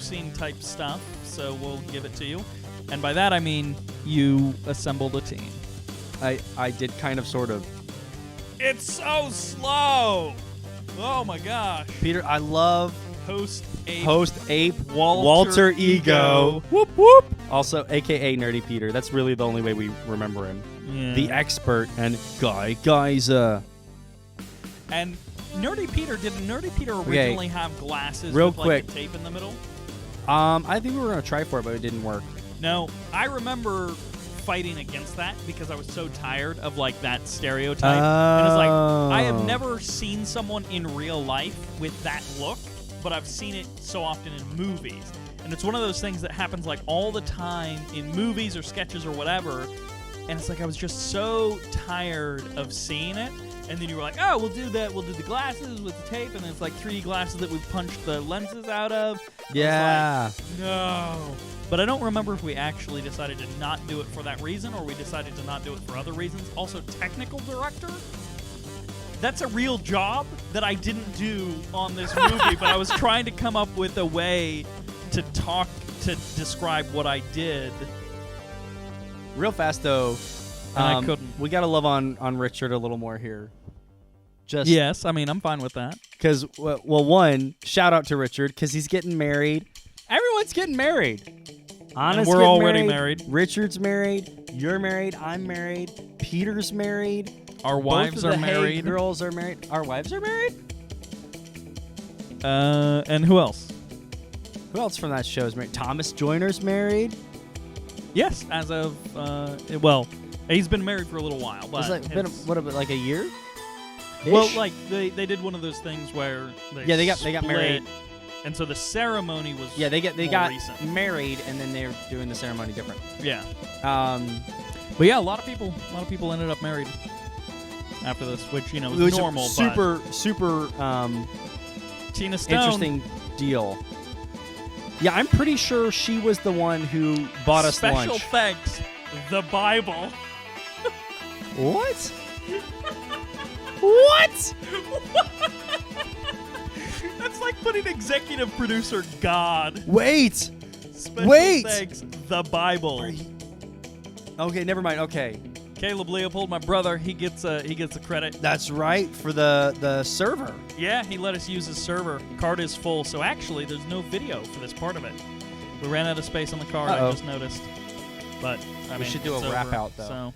scene type stuff, so we'll give it to you. And by that I mean you assembled a team. I did kind of, sort of. It's so slow. Oh my gosh. Peter, I love Host Ape Walter Ego. Whoop whoop. Also, AKA Nerdy Peter. That's really the only way we remember him. Yeah. The expert and guys. And Nerdy Peter, did Nerdy Peter originally have glasses real with quick. like the tape in the middle? I think we were gonna try for it, but it didn't work. No, I remember fighting against that because I was so tired of like that stereotype. And it's like I have never seen someone in real life with that look, but I've seen it so often in movies. And it's one of those things that happens like all the time in movies or sketches or whatever. And it's like I was just so tired of seeing it. And then you were like, oh, we'll do that. We'll do the glasses with the tape. And then it's like 3D glasses that we punched the lenses out of. Yeah. I was like, no. But I don't remember if we actually decided to not do it for that reason or we decided to not do it for other reasons. Also, technical director. That's a real job that I didn't do on this movie. But I was trying to come up with a way to describe what I did. Real fast, though. And I couldn't. We got to love on Richard a little more here. Yes, I mean, I'm fine with that. Because, well, one, shout out to Richard, because he's getting married. Everyone's getting married. Anna's we're getting already married. Richard's married. You're married. I'm married. Peter's married. Our wives Both of are the married. Haig girls are married. Our wives are married? And who else? Who else from that show is married? Thomas Joyner's married. Yes, as of, well, he's been married for a little while. But It's like been what about like a year? Well, like they did one of those things where they got split, married, and so the ceremony was they more got recent. married, and then they're doing the ceremony different. Yeah. But yeah, a lot of people ended up married after this, which was it was normal. super Tina Stone. Interesting deal. Yeah, I'm pretty sure she was the one who bought us lunch. Special thanks, the Bible. What? What? That's like putting executive producer God. Wait. Special Wait. thanks, the Bible. Okay, never mind. Okay. Caleb Leopold, my brother, he gets a credit. That's right, for the server. Yeah, he let us use his server. Card is full, so actually there's no video for this part of it. We ran out of space on the card, I just noticed. But we should do a wrap out though. So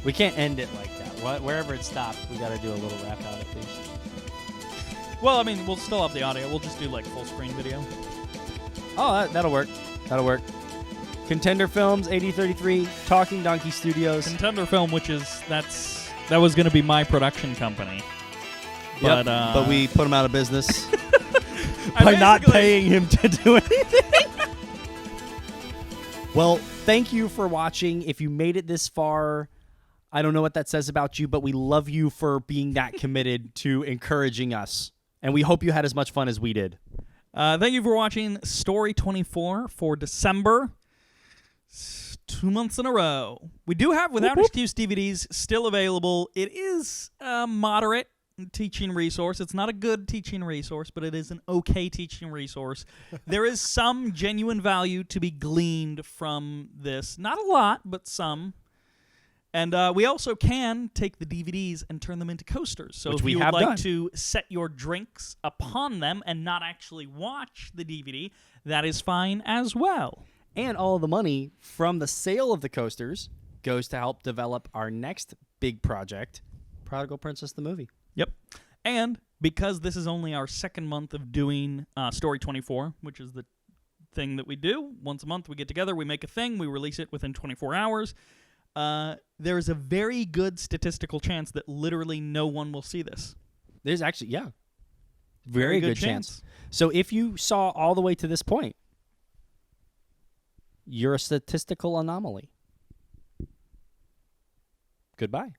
we can't end it like that. Wherever it stopped, we got to do a little wrap out at least. Well, I mean, we'll still have the audio. We'll just do like full screen video. Oh, that'll work. That'll work. Contender Films, 8033, Talking Donkey Studios. Contender Film, which is that was going to be my production company. Yep, but we put him out of business by not paying him to do anything. Well, thank you for watching. If you made it this far, I don't know what that says about you, but we love you for being that committed to encouraging us. And we hope you had as much fun as we did. Thank you for watching Story 24 for December. 2 months in a row. We do have Without Excuse DVDs still available. It is a moderate teaching resource. It's not a good teaching resource, but it is an okay teaching resource. There is some genuine value to be gleaned from this. Not a lot, but some. And we also can take the DVDs and turn them into coasters. So Which if we you would have like done. to set your drinks upon them and not actually watch the DVD, that is fine as well. And all of the money from the sale of the coasters goes to help develop our next big project, Prodigal Princess the movie. Yep. And because this is only our second month of doing Story 24, which is the thing that we do, once a month we get together, we make a thing, we release it within 24 hours, there is a very good statistical chance that literally no one will see this. There's actually, yeah. Very good chance. So if you saw all the way to this point, you're a statistical anomaly. Goodbye.